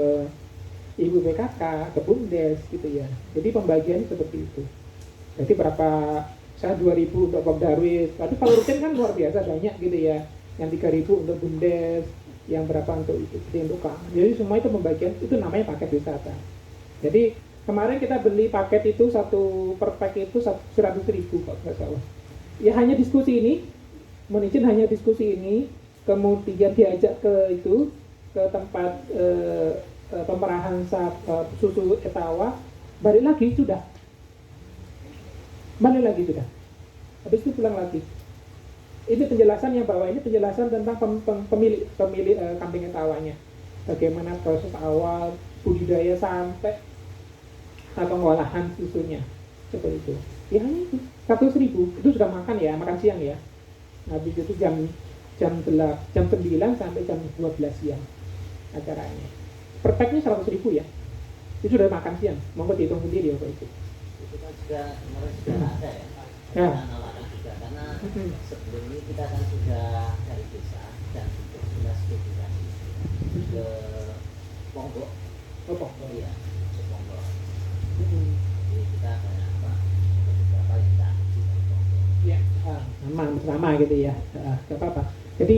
Ibu BKK, ke Bumdes gitu ya. Jadi pembagian seperti itu. Jadi berapa, saya 2.000 untuk Pokdarwis, tapi kalau rutin kan luar biasa banyak gitu ya. Yang 3.000 untuk Bumdes, yang berapa untuk itu, untuk keamanan. Jadi semua itu pembagian, itu namanya paket wisata. Jadi kemarin kita beli paket itu satu per paket itu 100.000 kalau nggak salah. Ya hanya diskusi ini, mohon izin hanya diskusi ini, kemudian diajak ke itu, ke tempat pemerahan susu Etawa, balik lagi sudah. Habis itu pulang lagi. Ini penjelasan yang bawah ini penjelasan tentang pemilik kambing Etawanya. Bagaimana proses awal budidaya sampai pengolahan susunya. Seperti itu. Ya itu 100.000 itu sudah makan ya, makan siang ya. Habis itu jam 9 sampai jam 12 siang acaranya. Per packnya 100.000 ya. Itu sudah makan siang. Monggo dihitung sendiri ya Pak itu. Itu kan juga ada ya. Ya. Karena sebelum ini kita kan sudah dari desa dan sudah spesifikasi ke Ponggok. Iya, ke Ponggok. Jadi kita banyak beberapa yang kita isi dari Ponggok. Ya, sama gitu ya. Gak apa-apa. Jadi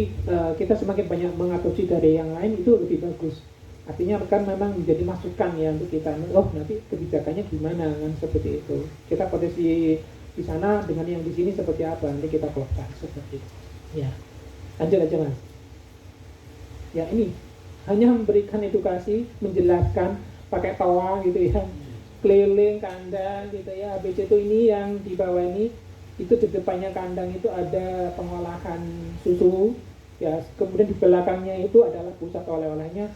kita semakin banyak mengadopsi dari yang lain itu lebih bagus. Artinya kan memang menjadi masukan ya untuk kita. Nanti kebijakannya gimana kan seperti itu. Kita potensi di sana dengan yang di sini seperti apa, nanti kita kelompok seperti itu. Ya, lanjut aja Mas. Ya ini hanya memberikan edukasi, menjelaskan pakai tawa gitu ya, keliling kandang gitu ya. Habis itu ini yang di bawah ini, itu di depannya kandang itu ada pengolahan susu. Ya, kemudian di belakangnya itu adalah pusat oleh-olehnya,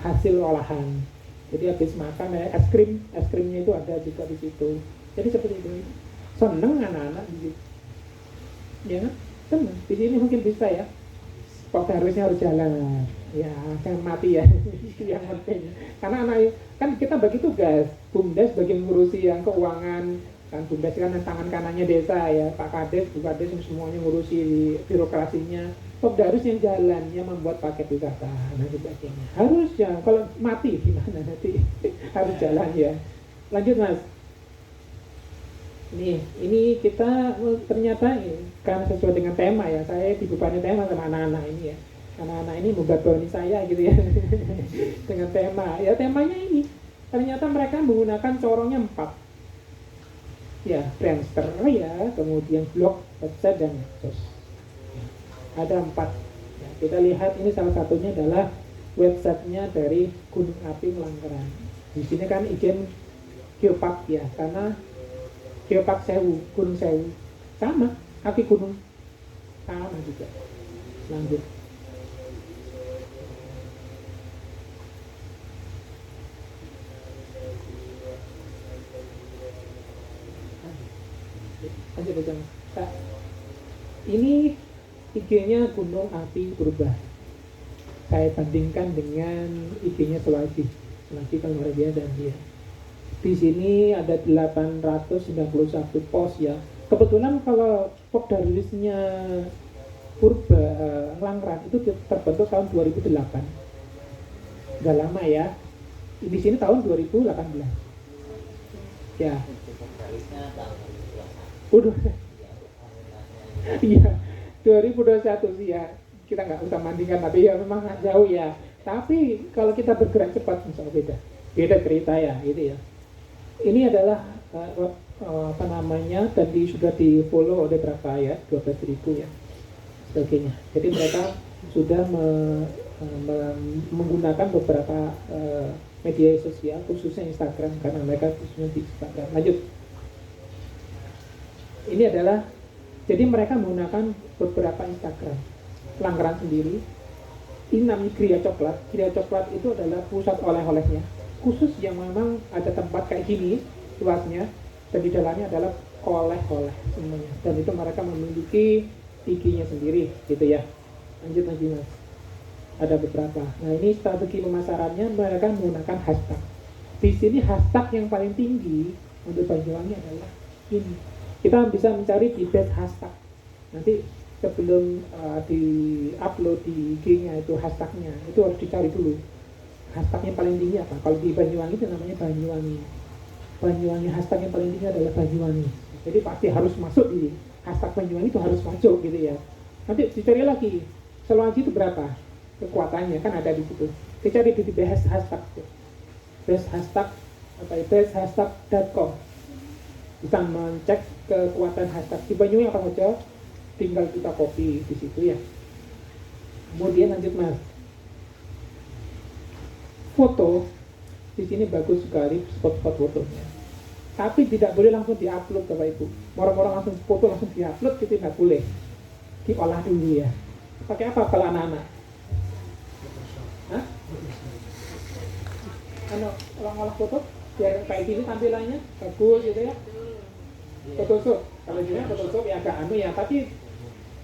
hasil olahan. Jadi habis makan es krimnya itu ada juga di situ. Jadi seperti itu. Seneng anak-anak di situ. Ya kan? Seneng. Di sini mungkin bisa ya. Pokdarwisnya harus jalan. Ya, jangan mati ya. Itu yang penting. Karena anak kan kita bagi tugas. Bumdes bagi ngurusi yang keuangan. Kan Bumdes kan tangan kanannya desa ya. Pak Kades, Bu Kades yang semuanya ngurusi birokrasinya. Pokdarwis yang jalan, yang membuat paket wisata dan sebagainya. Harus ya. Kalau mati gimana nanti? Harus jalan ya. Lanjut Mas. Ini kita ternyata karena sesuai dengan tema ya, saya dibebani tema sama anak-anak ini ya. Anak-anak ini membebani saya gitu ya dengan tema. Ya temanya ini ternyata mereka menggunakan corongnya 4. Ya, Friendster ya, kemudian blog, website dan medsos. Ada 4. Ya, kita lihat ini salah satunya adalah websitenya dari Gunung Api Langgeran. Di sini kan izin Geopark ya, karena Geopark Sewu, Gunung Sewu sama, kaki gunung sama juga. Lanjut. Lanjut aja. Nah, ini IG-nya Gunung Api Purba. Saya bandingkan dengan IG-nya Sulawesi. Sulawesi kan luar biasa dia. Di sini ada 891 post ya. Kebetulan kalau Popdarisnya Purba Langgeran itu terbentuk tahun 2008. Udah lama ya. Di sini tahun 2018. Ya. Udah. Iya. 2021 sih ya. Kita nggak usah bandingkan, tapi ya memang jauh ya. Tapi kalau kita bergerak cepat, misalnya beda cerita ya, gitu ya. Ini adalah apa namanya, tadi sudah di follow oleh berapa ya, 12.000 ya, sebagainya. Jadi mereka sudah menggunakan beberapa media sosial, khususnya Instagram, karena mereka khususnya di Instagram. Lanjut. Ini adalah, jadi mereka menggunakan beberapa Instagram. Langgeran sendiri, ini namanya Gria Coklat. Gria Coklat itu adalah pusat oleh-olehnya, khusus yang memang ada tempat kayak gini luasnya, dan di dalamnya adalah oleh-oleh semuanya. Dan itu mereka memiliki IG-nya sendiri, gitu ya. Lanjut lagi mas. Ada beberapa. Nah ini strategi pemasarannya, mereka menggunakan hashtag. Di sini hashtag yang paling tinggi untuk Banyuwangi adalah ini. Kita bisa mencari di base hashtag. Nanti sebelum di-upload di IG-nya itu hashtagnya, itu harus dicari dulu. Hashtagnya paling tinggi apa? Kalau di Banyuwangi itu namanya Banyuwangi. Banyuwangi hashtag yang paling tinggi adalah Banyuwangi. Jadi pasti harus masuk di hashtag Banyuwangi, itu harus masuk gitu ya. Nanti dicari lagi, Sulawesi itu berapa kekuatannya, kan ada di situ. Dicari di base hashtag. Base hashtag apa ya? Base hashtag.com. Bisa mencek kekuatan hashtag di Banyuwangi apa saja. Tinggal kita copy di situ ya. Kemudian lanjut mas. Foto di sini bagus sekali spot-spot fotonya. Tapi tidak boleh langsung diupload Bapak Ibu. Orang-orang langsung foto langsung diupload itu tidak boleh. Diolah dulu ya. Pakai apa kalau anak-anak? Hah? Olah foto biar kayak gini tampilannya bagus gitu ya. Photoshop. Kalau juga Photoshop ya agak ya, tapi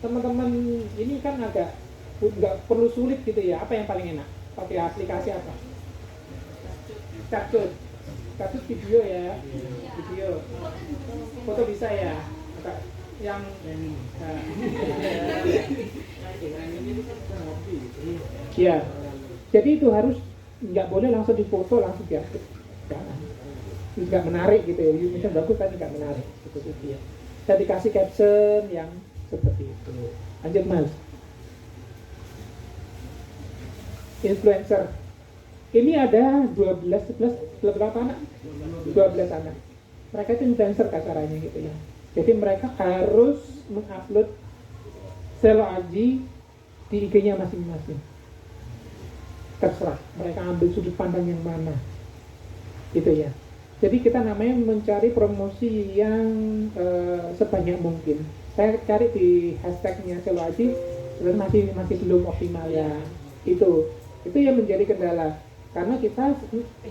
teman-teman ini kan agak nggak perlu sulit gitu ya. Apa yang paling enak? Pakai aplikasi apa? Capcut video ya, video. Foto bisa ya. Yang ya. Jadi itu harus nggak boleh langsung difoto langsung diupload. Jangan. Itu nggak menarik gitu ya. Misalnya bagus tapi nggak menarik. Seperti itu ya. Saya dikasih caption yang seperti itu. Lanjut mas. Influencer. Ini ada 11 berapa anak? 12 anak. Mereka itu influencer kasarannya gitu ya. Jadi mereka harus mengupload selo aji di IG-nya masing-masing. Terserah mereka ambil sudut pandang yang mana. Gitu ya. Jadi kita namanya mencari promosi yang sebanyak mungkin. Saya cari di hashtagnya Selo Aji, sebenarnya masih belum optimal ya. Itu yang menjadi kendala. Karena kita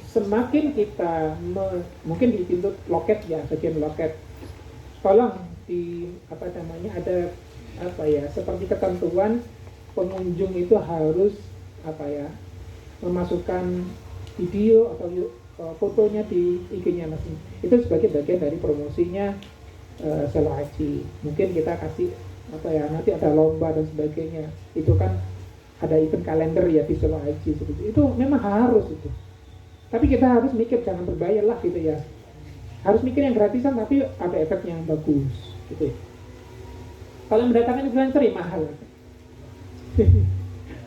semakin kita mungkin di pintu loket ya, bagian loket. Tolong di apa namanya ada apa ya seperti ketentuan pengunjung itu harus apa ya memasukkan video atau fotonya di IG-nya masing. Itu sebagai bagian dari promosinya Selo Aji. Mungkin kita kasih apa ya nanti ada lomba dan sebagainya. Itu kan ada event kalender ya di Selo Aji seperti itu memang harus itu. Tapi kita harus mikir jangan berbayar lah gitu ya. Harus mikir yang gratisan tapi ada efek yang bagus gitu ya. Kalau mendatangkan influencer ya mahal.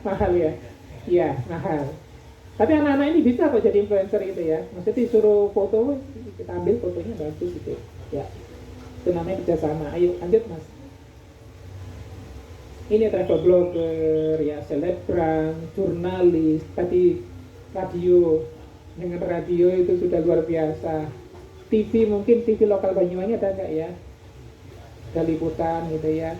Mahal ya. Iya, mahal. Tapi anak-anak ini bisa kok jadi influencer itu ya. Maksudnya disuruh foto, kita ambil fotonya bagus gitu ya. Itu namanya kerjasama. Ayo lanjut Mas. Ini travel blogger, ya selebgram, jurnalis, tadi radio. Dengan radio itu sudah luar biasa. TV mungkin TV lokal Banyuwangi ada nggak ya? Ada liputan gitu ya.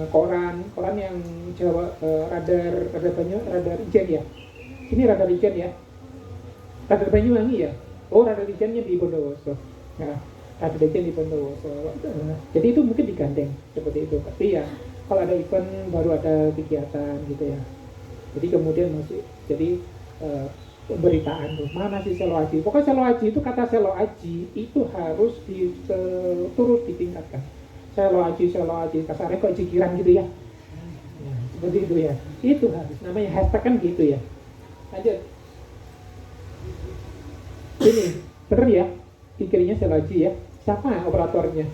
Koran yang Jawa, radar Ijen ya. Ini radar Ijen ya. Radar Banyuwangi ya. Oh, radar Ijennya di Bondowoso. Nah, radar Ijen di Bondowoso. Jadi itu mungkin digandeng seperti itu. Tapi ya kalau ada event baru ada kegiatan gitu ya. Jadi kemudian masih jadi pemberitaan tuh mana sih selo aji. Pokoknya selo aji itu kata selo aji itu harus turut ditingkatkan. Selo aji kasarnya kok jikiran gitu ya. Seperti itu ya. Itu harus namanya hashtag kan gitu ya. Lanjut. Ini bener ya. Pikirnya selo aji ya. Siapa operatornya?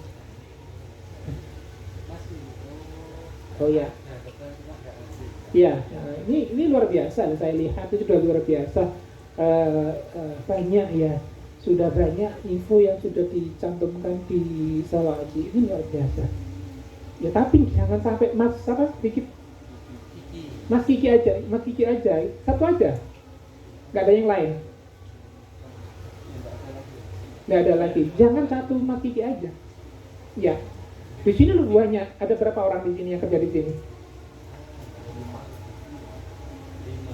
Oh ya. Iya, nah, ini luar biasa. Saya lihat itu sudah luar biasa. Banyak ya, sudah banyak info yang sudah dicantumkan di Salawaji. Ini luar biasa. Ya tapi jangan sampai Mas Kiki aja, satu aja, nggak ada yang lain. Nggak ada lagi. Jangan satu Mas Kiki aja. Ya, di sini lu banyak. Ada berapa orang di sini yang kerja di sini?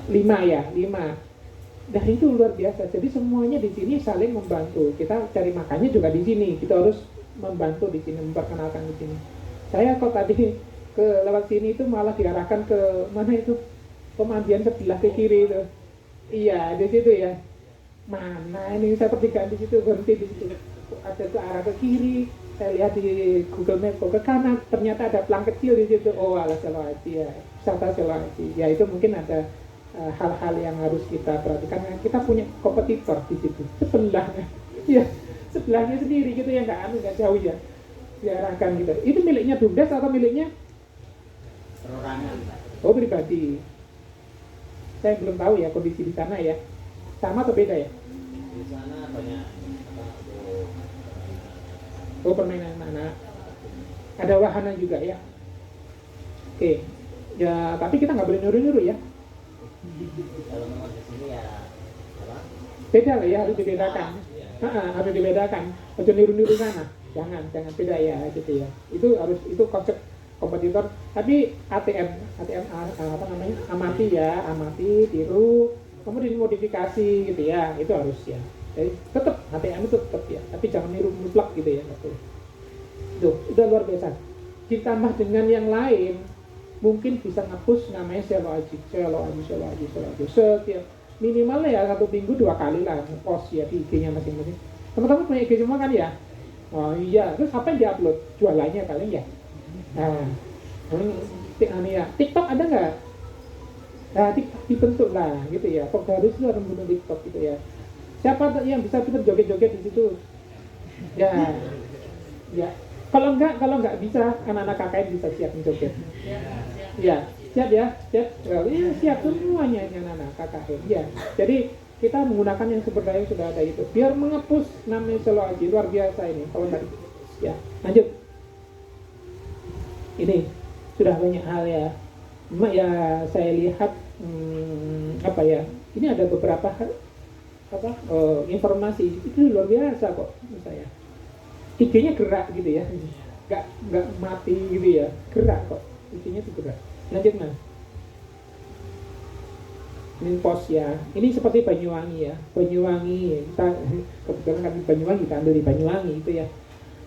5 ya, 5. Dan itu luar biasa. Jadi semuanya di sini saling membantu. Kita cari makannya juga di sini. Kita harus membantu di sini, memperkenalkan di sini. Saya kok tadi lewat sini itu malah diarahkan ke mana itu? Pemandian sebelah ke kiri itu. Iya, di situ ya. Mana ini saya pertigaan di situ, berhenti di situ. Ada ke arah ke kiri. Saya lihat di Google Map kok ke kanan. Ternyata ada pelang kecil di situ. Oh, ala Salawaji ya. Wisata Salawaji. Ya itu mungkin ada hal-hal yang harus kita perhatikan. Kita punya kompetitor di situ sebelahnya, ya sebelahnya sendiri gitu ya, nggak jauh ya, diarahkan gitu. Itu miliknya BUMDes atau miliknya perorangan? Oh, pribadi. Saya belum tahu ya kondisi di sana ya, sama atau beda ya? Di sana banyak permainan anak, ada wahana juga ya. Oke, ya tapi kita nggak boleh nyuruh-nyuruh ya. Kalau memang di sini ya apa? Beda lah ya, harus dibedakan. Harus dibedakan. Ojo niru-niru sana. Jangan beda ya gitu ya. Itu konsep kompetitor. Tapi ATM apa namanya? Amati, tiru, kemudian modifikasi gitu ya. Itu harus ya. Jadi tetap ATM itu tetap ya. Tapi jangan niru mutlak gitu ya. Itu udah luar biasa. Ditambah dengan yang lain. Mungkin bisa ngapus namanya selo aji. Setiap minimalnya ya 1 minggu 2 kali lah post ya di IG-nya masing-masing. Teman-teman punya IG semua kan ya? Oh iya, terus apa yang diupload? Jualannya kalian ya? Nah, TikTok ada nggak? Nah, TikTok dibentuk lah gitu ya. Kok harus lu harus membunuh TikTok gitu ya? Siapa yang bisa pintar joget-joget di situ? Ya. Kalau nggak bisa, anak-anak KKN bisa siap menjoget. Ya, siap ya, siap semuanya anak-anak KKN. Ya, jadi kita menggunakan yang sumber daya yang sudah ada itu, biar mengepus namanya Salawaji. Luar biasa ini. Kalau tadi, ya, lanjut. Ini sudah banyak hal ya. Cuma ya saya lihat apa ya? Ini ada beberapa hal, informasi itu luar biasa kok menurut saya. IG-nya gerak gitu ya, nggak mati gitu ya, gerak kok, IG-nya tuh gerak. Lanjut Mas. Ini pos ya, ini seperti Banyuwangi ya, kita kebetulan kan di Banyuwangi, kita ambil di Banyuwangi itu ya.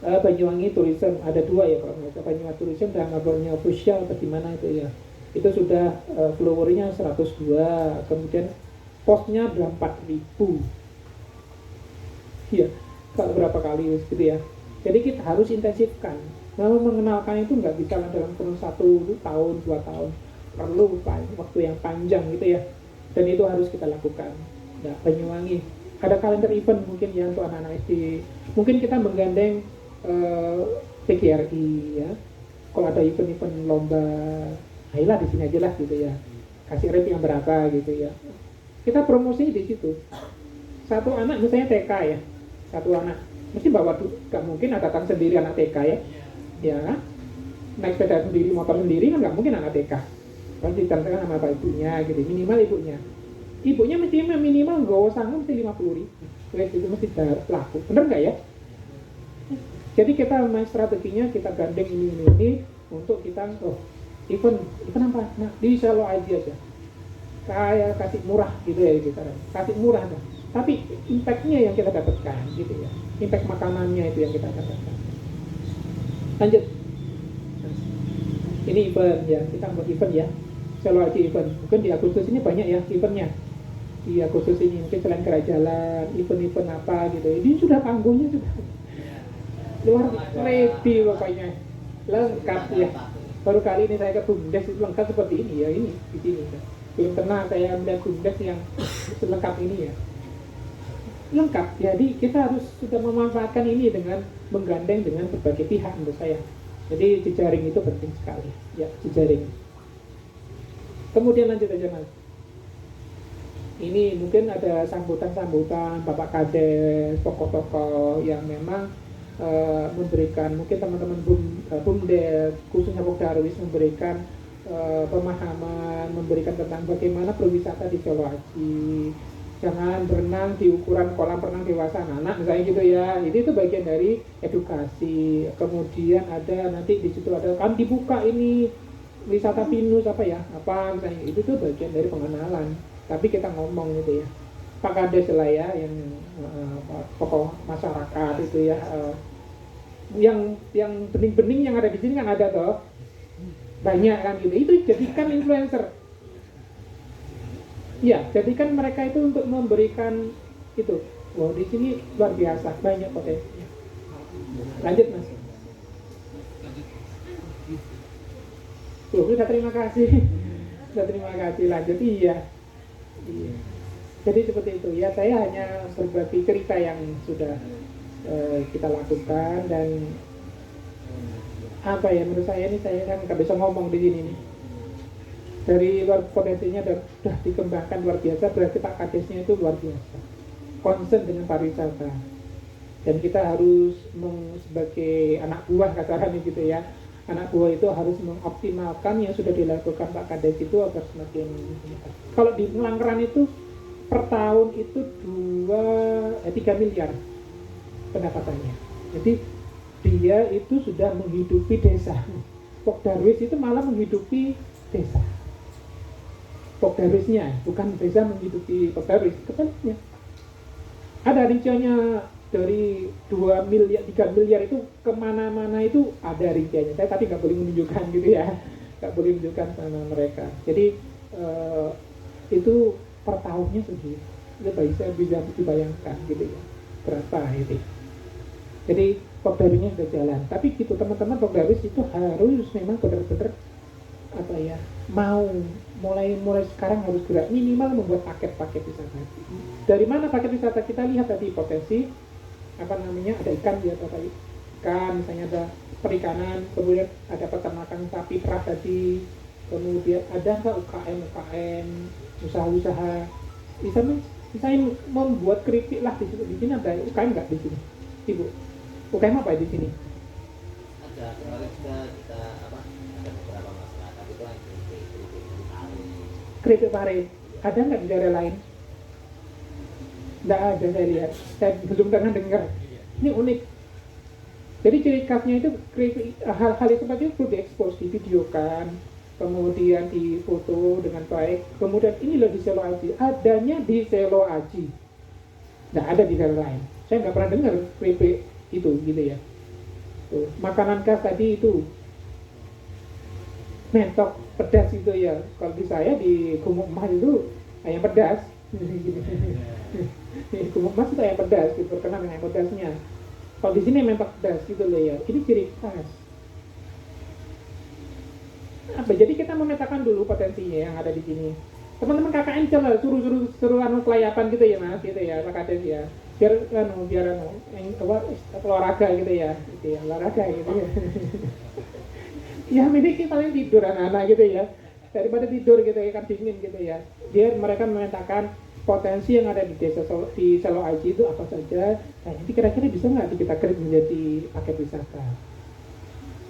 Banyuwangi Tourism ada 2 ya kalau nggak salah, Banyuwangi Tourism dan ngobrolnya official atau gimana itu ya. Itu sudah followernya 102, kemudian postnya udah 4.000. Iya, kalau berapa kali gitu ya. Jadi kita harus intensifkan. Namun mengenalkan itu nggak bisa dalam kurun 1 tahun, 2 tahun. Perlu waktu yang panjang gitu ya. Dan itu harus kita lakukan. Nah, Banyuwangi ada kalender event mungkin ya untuk anak-anak SD. Mungkin kita menggandeng PGRI ya. Kalau ada event-event lomba, ayolah di sini aja lah gitu ya. Kasih rate yang berapa gitu ya. Kita promosi di situ. Satu anak misalnya TK ya, satu anak mesti bawa gak mungkin datang sendiri anak TK ya kan? Naik sepeda sendiri, motor sendiri kan nggak mungkin anak TK. Kan ditanyakan sama bapak ibunya gitu, minimal ibunya mesti minimal nggak sanggup mesti 50.000. Wes itu mesti laku, bener nggak ya? Jadi kita main strateginya, kita gandeng ini untuk kita event apa? Nah di Selo aja kayak kasih murah gitu ya, kita kasih murah kan. Tapi impactnya yang kita dapatkan gitu ya, impact makanannya itu yang kita dapatkan. Lanjut, ini event ya, kita buat event ya, Selo aja event. Mungkin di Agustus ini banyak ya eventnya. Di Agustus ini mungkin selain jalan, event-event apa gitu. Ini sudah panggungnya sudah luar ready pokoknya, lengkap ya. Baru kali ini saya ke Bumdes itu lengkap seperti ini ya, ini di sini. Belum pernah saya melihat Bumdes yang selengkap ini ya. Lengkap. Jadi kita harus sudah memanfaatkan ini dengan menggandeng dengan berbagai pihak menurut saya. Jadi jejaring itu penting sekali ya, jejaring. Kemudian lanjut aja Mas. Ini mungkin ada sambutan-sambutan Bapak Kades, tokoh-tokoh yang memang memberikan, mungkin teman-teman Bumdes, khususnya Pokdarwis memberikan pemahaman, memberikan tentang bagaimana berwisata di Selo Aji. Jangan berenang di ukuran kolam renang dewasa anak misalnya gitu ya. Itu bagian dari edukasi. Kemudian ada nanti di situ ada kan dibuka ini wisata pinus apa misalnya itu tuh bagian dari pengenalan. Tapi kita ngomong gitu ya. Pak Kades lah ya yang tokoh masyarakat itu ya. Yang bening-bening yang ada di sini kan ada toh. Banyak kan gitu. Itu jadikan influencer. Ya, jadikan mereka itu untuk memberikan itu. Wow, di sini luar biasa, banyak potensinya. Lanjut Mas. Sudah terima kasih. Sudah terima kasih. Lanjut iya. Jadi seperti itu ya. Saya hanya berbagi cerita yang sudah kita lakukan dan apa ya menurut saya ini saya kan nggak bisa ngomong di sini nih. Dari luar potensinya sudah dikembangkan luar biasa, berarti Pak Kadesnya itu luar biasa concern dengan pariwisata dan kita harus sebagai anak buah kasarnya gitu ya, anak buah itu harus mengoptimalkan yang sudah dilakukan Pak Kades itu agar semakin kalau di Ngelanggeran itu per tahun itu 3 miliar pendapatannya, jadi dia itu sudah menghidupi desa. Pokdarwis itu malah menghidupi desa. Pokdarwisnya, bukan desa menghidupi Pokdarwis, kebaliknya. Ada rinciannya dari 2 miliar, 3 miliar itu kemana-mana itu ada rinciannya. Saya tapi nggak boleh menunjukkan gitu ya, nggak boleh menunjukkan sama mereka. Jadi itu per tahunnya segitu. Itu bisa dibayangkan gitu ya, berapa itu. Jadi Pokdarwisnya sudah jalan. Tapi gitu teman-teman, Pokdarwis itu harus memang benar-benar apa ya, mau mulai sekarang harus gerak minimal membuat paket-paket wisata. Dari mana paket wisata kita lihat tadi potensi ada ikan ya, ikan misalnya ada perikanan, kemudian ada peternakan sapi perah tadi, kemudian ada nggak UKM usaha-usaha misalnya membuat keripik lah di sini ada UKM nggak di sini Ibu? UKM apa di sini? Ada kemarin kita ada beberapa masyarakat itu yang keripik pare. Ada nggak di daerah lain? Nggak ada saya lihat. Saya belum pernah dengar. Ini unik. Jadi ciri khasnya itu hal-hal itu seperti itu perlu diekspos, divideokan, kemudian difoto dengan baik. Kemudian ini loh di Selo Aji. Adanya di Selo Aji. Nggak ada di daerah lain. Saya nggak pernah dengar keripik itu gitu ya. Tuh, makanan khas tadi itu mentok pedas itu ya. Kalau di saya di Gumuk Mas itu ayam pedas. Gumuk Mas itu ayam pedas, itu terkenal dengan ayam pedasnya. Kalau di sini mentok pedas gitu loh ya. Ini ciri khas. Jadi kita memetakan dulu potensinya yang ada di sini. teman-teman KKN coba suruh anu kelayapan gitu ya Mas, gitu ya Pak Kades ya. Biar olahraga gitu ya olahraga gitu ya. Ya ini paling tidur anak-anak gitu ya, daripada tidur gitu ya kan dingin gitu ya. Biar mereka memetakan potensi yang ada di desa di Selo Aji itu apa saja. Nah ini kira-kira bisa nggak kita create menjadi paket wisata.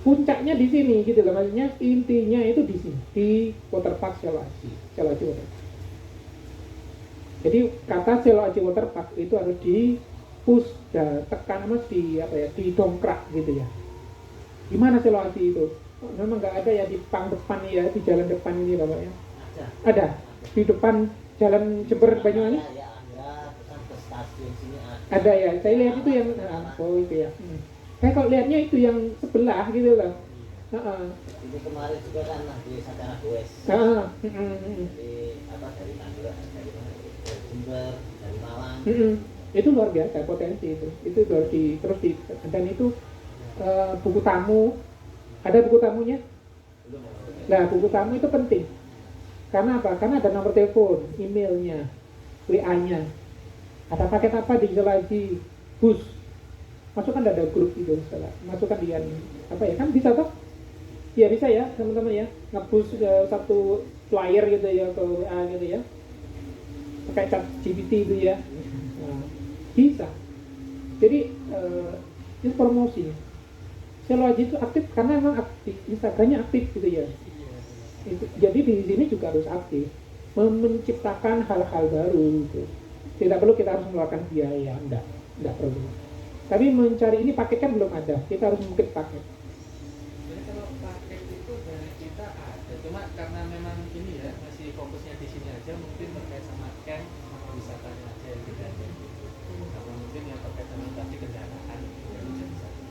Puncaknya di sini gitu loh, maksudnya intinya itu di sini di Waterpark Selo Aji Waterpark. Jadi kata Selo Aji Waterpark itu harus di push ya, tekan mas di didongkrak gitu ya. Gimana Selo Aji itu? Oh, memang nggak ada ya di pang depan ya, di jalan depan ini Bapak ya? Ada di depan jalan Jember Banyuwangi? Ada ya, saya lihat itu yang oh itu ya. Saya kalau lihatnya itu yang sebelah gitu loh. Ini kemarin juga kan di Satana Goes. Dari Tangerang, dari Jember, dari Malang. Itu luar biasa potensi itu. Itu terus dan itu buku tamu. Ada buku tamunya? Nah, buku tamu itu penting. Karena apa? Karena ada nomor telepon, emailnya, WA-nya. Ada paket apa di Jelaji, bus. Masukkan ada grup itu, masukkan dia apa ya? Kan bisa toh? Ya bisa ya, teman-teman ya. Nge-push satu flyer gitu ya ke WA gitu ya. Pakai chat GPT itu ya. Nah, bisa. Jadi ini promosi. Selo Aji itu aktif karena memang aktif, Instagramnya aktif gitu ya. Jadi di sini juga harus aktif, menciptakan hal-hal baru gitu. Tidak perlu kita harus mengeluarkan biaya, enggak perlu. Tapi mencari ini paket kan belum ada, kita harus mungkin paket. Jadi kalau paket itu dari kita ada, cuma karena memang ini ya masih fokusnya di sini aja, mungkin terkait sama camp sama wisatanya aja yang kita ada. Sama mungkin yang terkait sama tadi kendaraan yang jadi satu.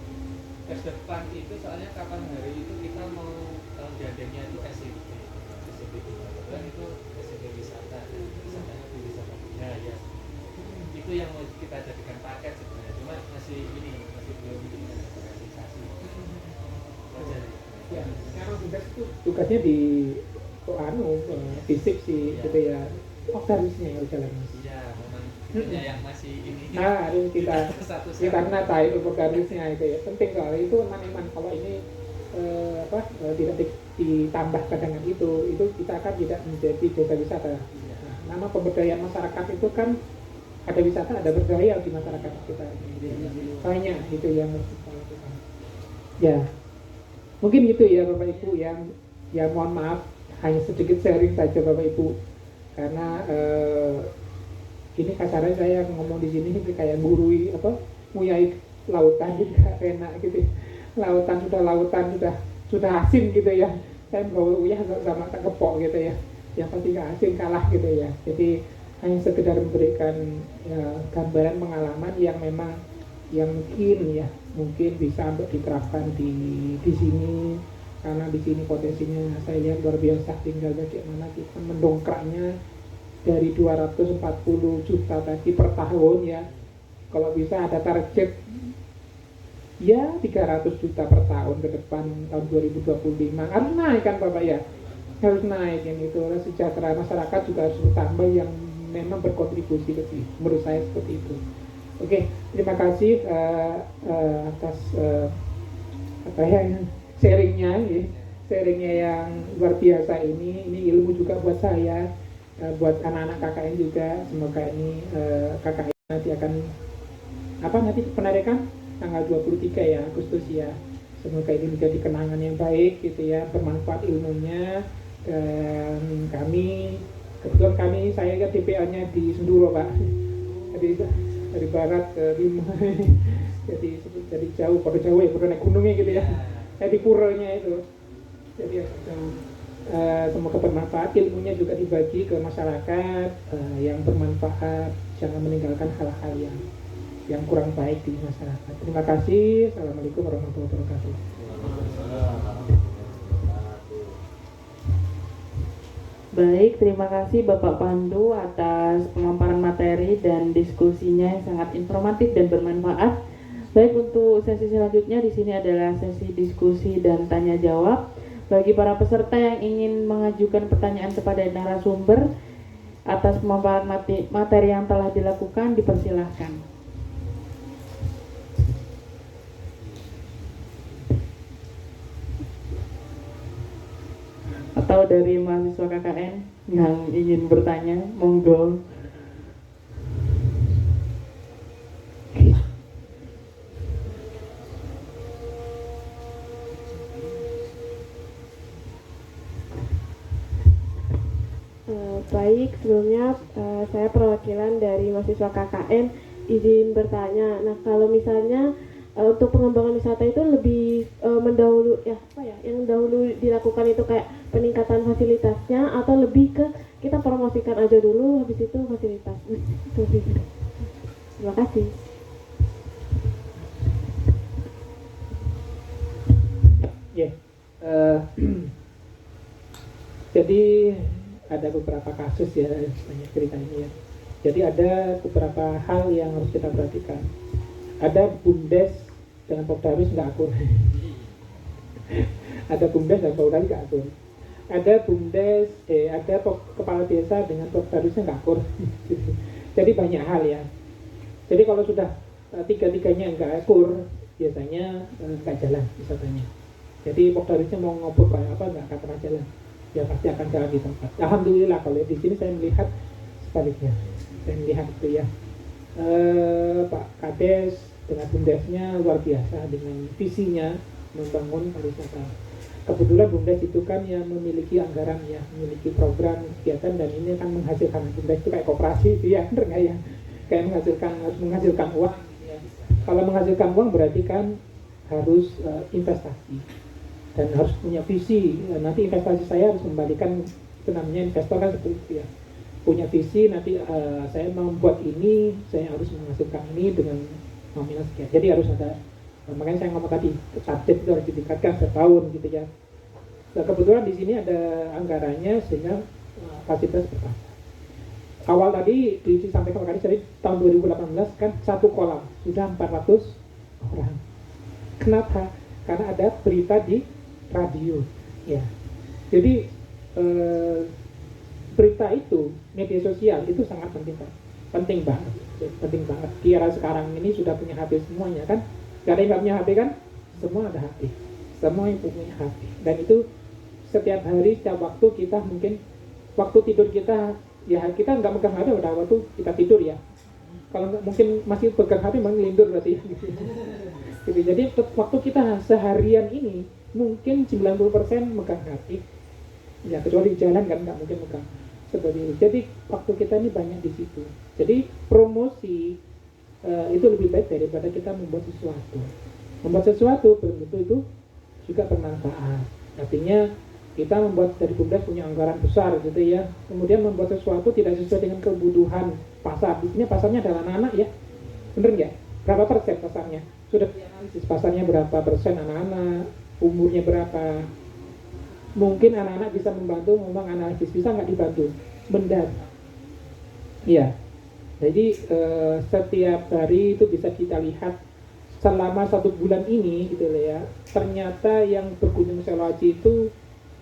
Tes depan itu soalnya kapan hari itu kita mau gandengnya itu SMP kebetulan itu SMP wisata dan wisatanya di wisata budaya. Itu yang mau kita jadikan paket sebenarnya, cuma masih belum realisasi. Ya, karena tugasnya di fisik sih gitu ya. Organisnya harus jalan. Iya, memang itunya yang masih ini. Nah, harus kita nata itu organisnya itu ya. Penting soalnya itu iman kalau ini tidak ditambah dengan itu kita akan tidak menjadi desa wisata. Nah, nama pemberdayaan masyarakat itu kan ada wisata, ada berdaya di masyarakat kita. Banyak itu yang harus kita lakukan. Ya, mungkin gitu ya Bapak Ibu yang ya mohon maaf hanya sedikit sharing saja Bapak Ibu karena ini kasarnya saya ngomong di sini kayak gurui nguyai lautan juga enak gitu. Lautan sudah asin gitu ya. Saya bawa uyah sama kepok gitu ya. Yang pasti nggak asin kalah gitu ya. Jadi hanya sekedar memberikan gambaran pengalaman yang memang yang mungkin bisa untuk diterapkan di sini karena di sini potensinya saya lihat luar biasa, tinggal bagaimana kita mendongkraknya dari 240 juta tadi per tahun ya. Kalau bisa ada target ya 300 juta per tahun ke depan tahun 2025 harus naik kan Bapak ya, harus naik ini itu sejahtera masyarakat juga harus bertambah yang memang berkontribusi lebih, menurut saya seperti itu. Oke, terima kasih atas sharingnya yang luar biasa ini ilmu juga buat saya, buat anak-anak KKN juga. Semoga ini KKN nanti akan nanti penarikan tanggal 23 ya Agustus ya. Semoga ini menjadi kenangan yang baik gitu ya, bermanfaat ilmunya. Dan kebetulan saya kan DPA-nya di Senduro Pak, jadi dari barat ke timur jadi jauh, pada jauh ya, pada naik gunungnya gitu ya. Saya di puranya itu. Jadi semoga bermanfaat, ilmunya juga dibagi ke masyarakat yang bermanfaat, jangan meninggalkan hal-hal yang kurang baik di masyarakat. Terima kasih. Assalamualaikum warahmatullahi wabarakatuh. Baik, terima kasih Bapak Pandu atas pemaparan materi dan diskusinya yang sangat informatif dan bermanfaat. Baik, untuk sesi selanjutnya di sini adalah sesi diskusi dan tanya jawab. Bagi para peserta yang ingin mengajukan pertanyaan kepada narasumber, Atas pemaparan materi yang telah dilakukan, dipersilahkan. Atau dari mahasiswa KKN yang ingin bertanya, monggo. Baik, sebelumnya saya perwakilan dari mahasiswa KKN izin bertanya. Nah, kalau misalnya untuk pengembangan wisata itu lebih mendahulu ya apa ya? Yang dahulu dilakukan itu kayak peningkatan fasilitasnya atau lebih ke kita promosikan aja dulu habis itu fasilitas. Itu sih. Terima kasih. Ya, jadi ada beberapa kasus ya, banyak ceritanya ya. Jadi ada beberapa hal yang harus kita perhatikan. Ada BUMDes dengan Popdawis nggak akur. Ada BUMDes dan Popdawis nggak akur. Ada BUMDes, ada kepala desa dengan Popdawisnya nggak akur. Jadi banyak hal ya. Jadi kalau sudah tiga-tiganya nggak akur, biasanya nggak jalan wisatanya. Jadi Popdawisnya mau ngobrol kayak apa nggak akan pernah jalan. Ya pasti akan jalan di tempat. Alhamdulillah kalau di sini saya melihat sebaliknya. Saya melihat itu ya. Pak Kades dengan BUMDesnya luar biasa dengan visinya membangun pariwisata. Kebetulan BUMDes itu kan yang memiliki anggaran ya, memiliki program kegiatan dan ini akan menghasilkan. BUMDes itu kayak koperasi itu ya, benar nggak ya? Kayak menghasilkan uang. Ya. Kalau menghasilkan uang berarti kan harus investasi. Dan harus punya visi. Nanti investasi saya harus kembalikan, itu namanya investor kan seperti itu ya, punya visi. Nanti saya membuat ini, saya harus menghasilkan ini dengan nominal sekian. Jadi harus ada, makanya saya ngomong tadi target itu harus ditingkatkan setahun gitu ya. Nah, kebetulan di sini ada anggarannya sehingga fasilitas bertambah. Awal tadi disampaikan tadi dari tahun 2018 kan satu kolam sudah 400 orang. Kenapa? Karena ada berita di radio ya. Jadi berita itu, media sosial itu sangat penting Pak. Penting banget. Di era sekarang ini sudah punya HP semuanya kan. Gak ada yang gak punya HP kan? Semua ada HP. Semua yang punya HP. Dan itu setiap hari, setiap waktu kita mungkin waktu tidur kita ya, kita nggak megang HP pada waktu kita tidur ya. Kalau mungkin masih pegang HP mengelindur berarti. Gitu. Jadi waktu kita seharian ini mungkin 90% megang HP ya, kecuali di jalan kan nggak mungkin megang seperti itu. Jadi waktu kita ini banyak di situ. Jadi promosi itu lebih baik daripada kita membuat sesuatu belum tentu itu juga bermanfaat. Artinya kita membuat dari BUMDes punya anggaran besar gitu ya, kemudian membuat sesuatu tidak sesuai dengan kebutuhan pasar. Di sini pasarnya adalah anak-anak ya, bener nggak? Berapa persen pasarnya? Sudah dianalisis pasarnya berapa persen anak-anak, umurnya berapa. Mungkin anak-anak bisa membantu, memang analisis bisa nggak dibantu, mendata. Iya, jadi setiap hari itu bisa kita lihat selama 1 bulan ini gitu ya. Ternyata yang berkunjung Seloaji itu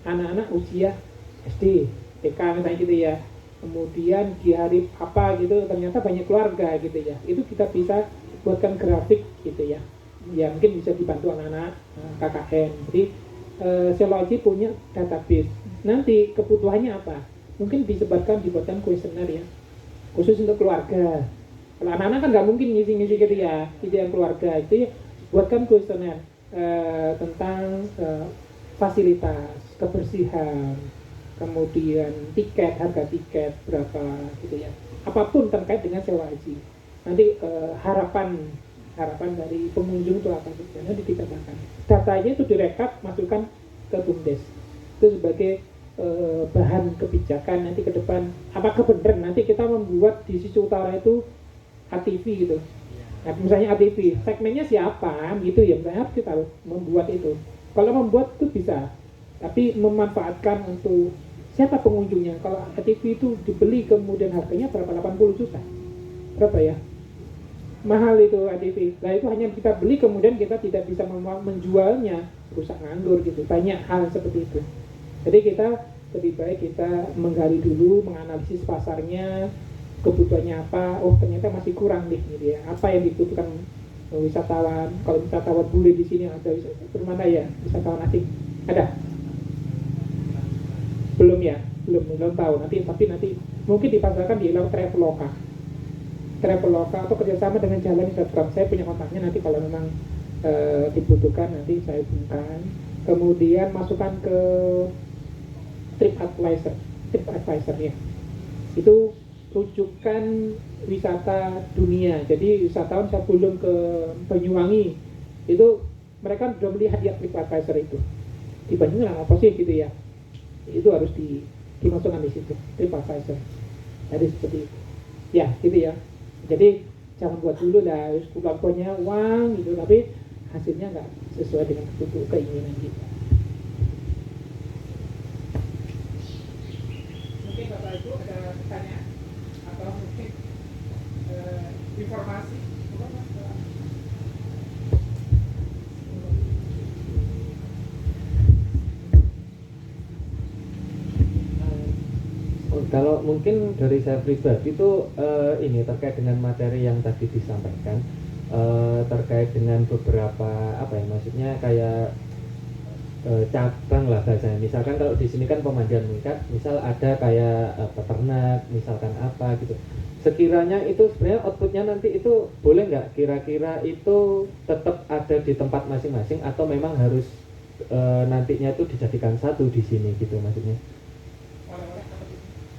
anak-anak usia SD, TK misalnya gitu ya. Kemudian di hari apa gitu ternyata banyak keluarga gitu ya. Itu kita bisa buatkan grafik gitu ya. Ya mungkin bisa dibantu anak-anak KKN. Jadi Seloaji punya database. Nanti kebutuhannya apa? Mungkin dibuatkan kuesioner ya. Khusus untuk keluarga. Kalau anak-anak kan nggak mungkin ngisi-ngisi gitu ya. Itu yang keluarga itu ya, buatkan kuesioner tentang fasilitas, kebersihan, kemudian tiket, harga tiket berapa gitu ya. Apapun terkait dengan sewa haji. Nanti harapan dari pengunjung itu apa saja, nanti dikatakan. Datanya itu direkap, masukkan ke BUMDes. Itu sebagai bahan kebijakan nanti ke depan. Apakah benar nanti kita membuat di sisi utara itu ATV gitu. Nah, misalnya ATV, segmennya siapa gitu ya, misalnya kita harus membuat itu. Kalau membuat itu bisa, tapi memanfaatkan untuk siapa pengunjungnya. Kalau ATV itu dibeli kemudian harganya berapa? 80 juta. Berapa ya? Mahal itu ATV. Nah itu hanya kita beli kemudian kita tidak bisa menjualnya, rusak nganggur gitu. Banyak hal seperti itu. Jadi kita lebih baik kita menggali dulu, menganalisis pasarnya, kebutuhannya apa. Oh ternyata masih kurang nih gitu ya. Apa yang dibutuhkan wisatawan? Kalau wisatawan bule di sini ada bermana ya wisatawan asing? Ada? Belum ya, belum tahu. Tapi nanti mungkin dipasarkan di Traveloka atau kerjasama dengan jalan.com. Saya punya kontaknya, nanti kalau memang dibutuhkan nanti saya hubungkan. Kemudian masukkan ke TripAdvisor-nya. Itu rujukan wisata dunia. Jadi wisatawan sebelum ke Banyuwangi itu mereka sudah melihat ya TripAdvisor itu. Di Banyuwangi apa sih gitu ya? Itu harus dimasukkan di situ TripAdvisor. Jadi seperti itu. Ya, gitu ya. Jadi jangan buat dulu lah, kemampuannya uang gitu, tapi hasilnya nggak sesuai dengan keinginan kita. Mungkin Bapak Ibu ada pertanyaan atau mungkin informasi? Kalau mungkin dari saya pribadi itu ini terkait dengan materi yang tadi disampaikan, terkait dengan beberapa apa ya, maksudnya kayak cabang lah bahasanya. Misalkan kalau di sini kan pemandian ikan, misal ada kayak peternak, misalkan apa gitu. Sekiranya itu sebenarnya outputnya nanti itu boleh nggak kira-kira itu tetap ada di tempat masing-masing atau memang harus nantinya itu dijadikan satu di sini gitu maksudnya?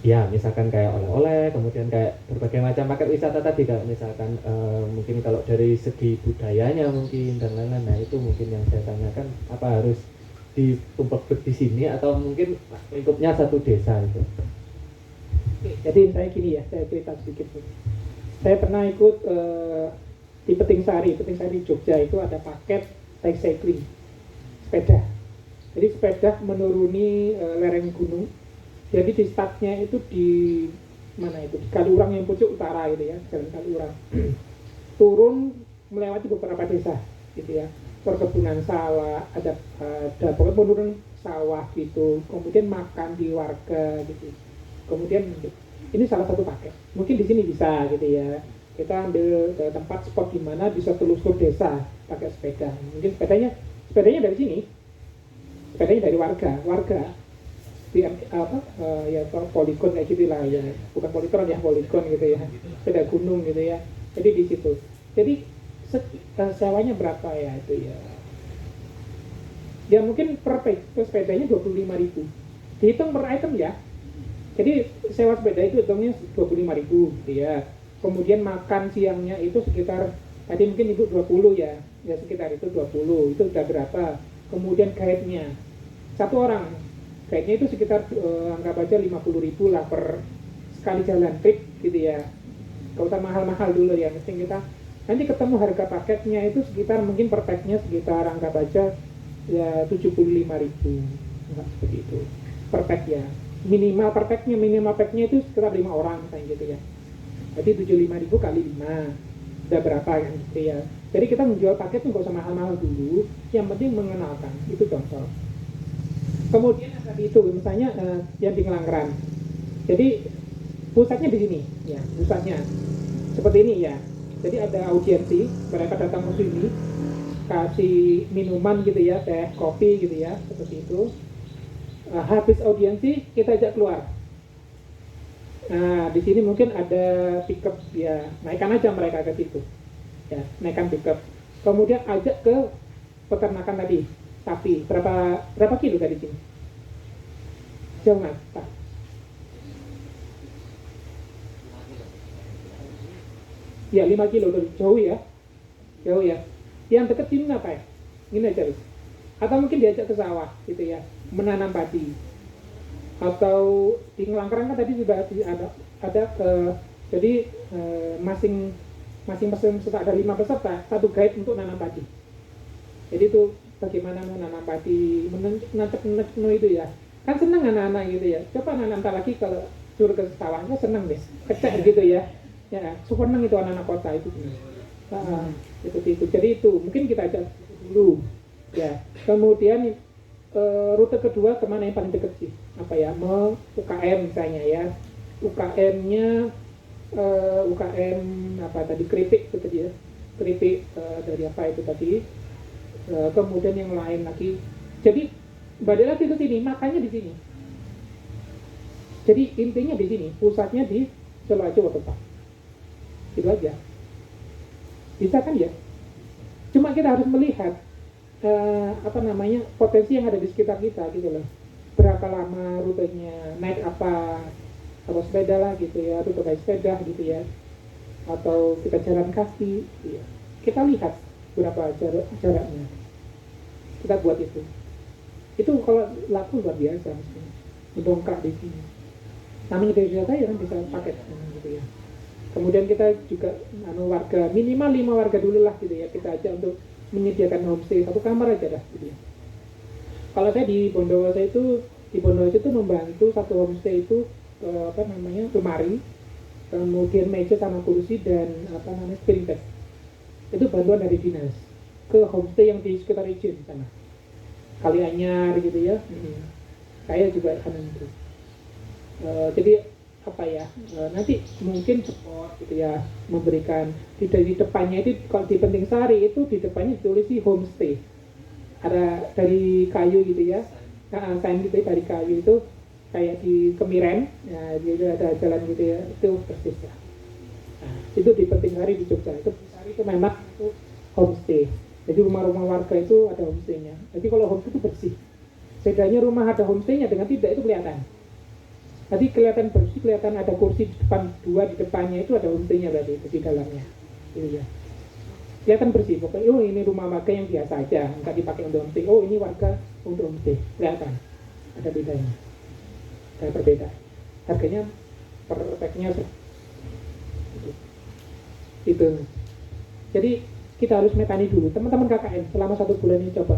Ya, misalkan kayak oleh-oleh, kemudian kayak berbagai macam paket wisata tadi, kayak misalkan mungkin kalau dari segi budayanya mungkin dan lain-lain. Nah itu mungkin yang saya tanyakan, apa harus ditumpuk di sini atau mungkin lingkupnya satu desa itu? Jadi saya gini ya, saya cerita sedikit. Saya pernah ikut di Peting Sari Jogja itu ada paket cycling sepeda. Jadi sepeda menuruni lereng gunung. Jadi di startnya itu di mana itu? Di Kaliurang yang pucuk utara gitu ya, jalan Kaliurang. Turun melewati beberapa desa gitu ya. Perkebunan sawah, ada pokoknya menurun sawah gitu. Kemudian makan di warga gitu. Kemudian ini salah satu paket. Mungkin di sini bisa gitu ya. Kita ambil tempat spot di mana bisa telusur desa pakai sepeda. Mungkin sepedanya dari sini. Sepedanya dari warga. Di ya poligon kayak gitu lah ya, bukan poligon ya, poligon gitu ya, sepeda gunung gitu ya. Jadi di situ, jadi sewanya berapa ya itu ya mungkin per sepedanya 25.000, dihitung per item ya. Jadi sewa sepeda itu hitungnya 25.000 gitu ya. Kemudian makan siangnya itu sekitar tadi mungkin ibu 20 ya sekitar itu 20, itu udah berapa. Kemudian guide-nya satu orang, guide-nya itu sekitar anggap aja 50.000 lah per sekali jalan trip gitu ya. Gak usah mahal-mahal dulu ya, mesti kita nanti ketemu harga paketnya itu sekitar mungkin per packnya sekitar anggap aja ya 75.000, enggak seperti itu per pack ya. Minimal packnya itu sekitar 5 orang kayak gitu ya. Jadi 75.000 kali 5 udah berapa kan gitu ya. Jadi kita menjual paket nggak usah mahal-mahal dulu, yang penting mengenalkan, itu contoh. Kemudian yang tadi itu misalnya yang di Ngelanggeran. Jadi pusatnya di sini ya, pusatnya seperti ini ya. Jadi ada audiensi, mereka datang ke sini kasih minuman gitu ya, teh, kopi gitu ya, seperti itu. Habis audiensi kita ajak keluar. Nah, di sini mungkin ada pickup ya, naikkan aja mereka ke situ. Ya, naikkan pickup. Kemudian ajak ke peternakan tadi. Sapi, berapa kilo dari sini? Jauh nggak, Pak? Ya, 5 kilo, jauh ya. Jauh ya. Yang dekat sini apa ya? Ini aja, Riz. Atau mungkin diajak ke sawah, gitu ya. Menanam padi. Atau di Ngelanggeran kan tadi juga ada jadi masing peserta ada 5 peserta, satu guide untuk nanam padi. Jadi itu bagaimana menanam padi, menanam itu ya, kan seneng anak-anak gitu ya. Coba nanam lagi kalau suruh ke sawahnya seneng deh, kecek gitu ya. Ya, seneng itu anak-anak kota itu. Seperti itu. Jadi itu mungkin kita ajak dulu, ya. Kemudian rute kedua kemana yang paling dekat sih? UKM misalnya ya, UKM-nya UKM apa tadi, keripik itu tadi ya, keripik dari apa itu tadi, kemudian yang lain lagi. Jadi balik lagi ke sini, makanya di sini. Jadi intinya di sini, pusatnya di Selaco Waterpark. Itu aja. Bisa kan ya? Cuma kita harus melihat potensi yang ada di sekitar kita gitu loh. Berapa lama rutenya, naik apa, atau sepeda lah gitu ya, atau naik sepeda gitu ya, atau kita jalan kaki gitu ya. Kita lihat berapa jaraknya, kita buat itu kalau laku luar biasa maksudnya, mendongkrak di sini. Namanya dari wisata ya kan bisa paket gitu ya. Kemudian kita juga warga, minimal 5 warga dulu lah gitu ya, kita ajak untuk menyediakan homestay 1 kamar aja lah gitu ya. Kalau saya di Bondowoso itu membantu 1 homestay itu lemari, kemudian meja sama kursi dan spring bed. Itu bantuan dari dinas ke homestay yang di sekitar Ijen sana, Kalianyar gitu ya. Saya juga akan itu. Jadi nanti mungkin support gitu ya, memberikan di depannya itu, kalau di Penting Sari itu di depannya ditulis homestay, ada dari kayu gitu ya, sign gitu dari kayu itu kayak di Kemiren ya, dia ada jalan gitu ya, itu persis ya. Itu di Penting Sari di Jogja, itu Sari itu memang itu homestay. Jadi rumah-rumah warga itu ada homestaynya. Jadi kalau homestay itu bersih, bedanya rumah ada homestaynya dengan tidak itu kelihatan. Tadi kelihatan bersih, kelihatan ada kursi di depan 2 di depannya, itu ada homestaynya berarti itu di dalamnya, gitu ya. Kelihatan bersih, pokoknya ini rumah warga yang biasa aja, nggak dipakai untuk homestay. Ini warga untuk homestay, kelihatan ada bedanya, ada berbeda. Harganya per packnya itu. Jadi kita harus metani dulu, teman-teman KKN selama 1 bulan ini coba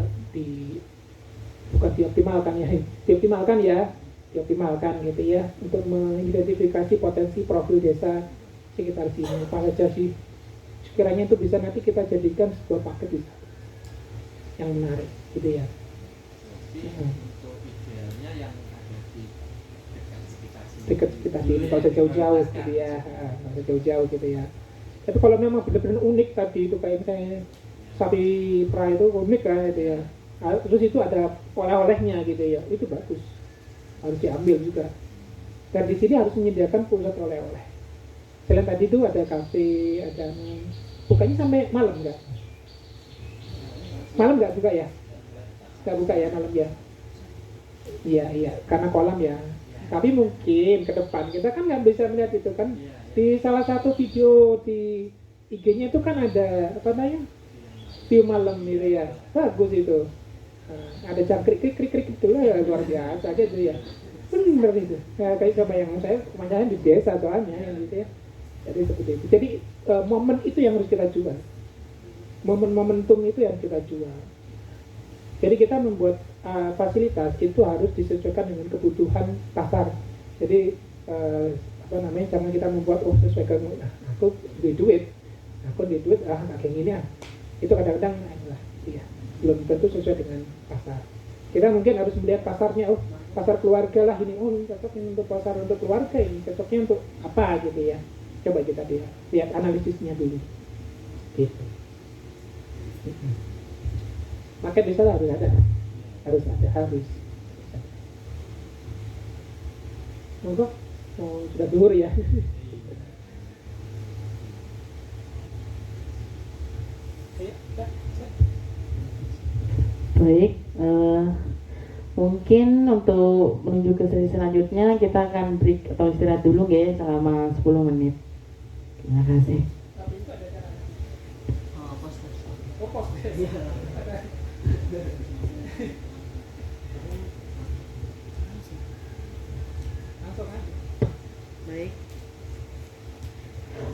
bukan dioptimalkan gitu ya, untuk mengidentifikasi potensi profil desa sekitar sini. Apa saja sih sekiranya itu bisa nanti kita jadikan sebuah paket bisa yang menarik gitu ya. Untuk idealnya yang ada di dekat sekitar sini, kalau usah jauh-jauh gitu ya, kalau usah jauh-jauh gitu ya. Tapi kalau memang benar-benar unik tadi itu, kayak misalnya sapi perah itu unik lah gitu ya, terus itu ada oleh-olehnya gitu ya, itu bagus, harus diambil juga. Dan di sini harus menyediakan pusat oleh-oleh. Selain tadi itu ada kafe, ada bukanya sampai malam nggak? Malam nggak buka ya? Nggak buka ya malam ya? Iya, karena kolam ya. Tapi mungkin ke depan kita kan nggak bisa melihat itu kan. Di salah satu video di IG-nya itu kan ada view malam gitu ya, bagus itu. Ada jangkrik krik itu lah ya, luar biasa aja itu ya, bener itu. Kayak sama yang saya kemarin di desa soalnya yang gitu ya. Jadi seperti itu. Jadi momen itu yang harus kita jual, momentum itu yang kita jual. Jadi kita membuat fasilitas itu harus disesuaikan dengan kebutuhan pasar. Jadi jangan kita membuat sesuai dengan aku di duit kayak gini itu kadang-kadang ya, belum tentu sesuai dengan pasar. Kita mungkin harus melihat pasarnya, pasar keluarga lah ini, cocok ini untuk pasar untuk keluarga, ini cocoknya untuk apa gitu ya. Coba kita lihat analisisnya dulu gitu. Market bisa harus ada. Monggo, sudah duhur ya. Baik, mungkin untuk menuju ke sesi selanjutnya kita akan break atau istirahat dulu ya selama 10 menit. Terima kasih.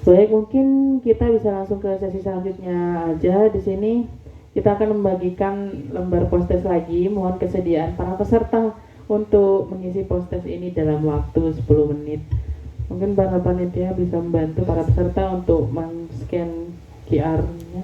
Baik, mungkin kita bisa langsung ke sesi selanjutnya aja. Di sini kita akan membagikan lembar postes lagi. Mohon kesediaan para peserta untuk mengisi postes ini dalam waktu 10 menit. Mungkin para panitia bisa membantu para peserta untuk men-scan QR-nya.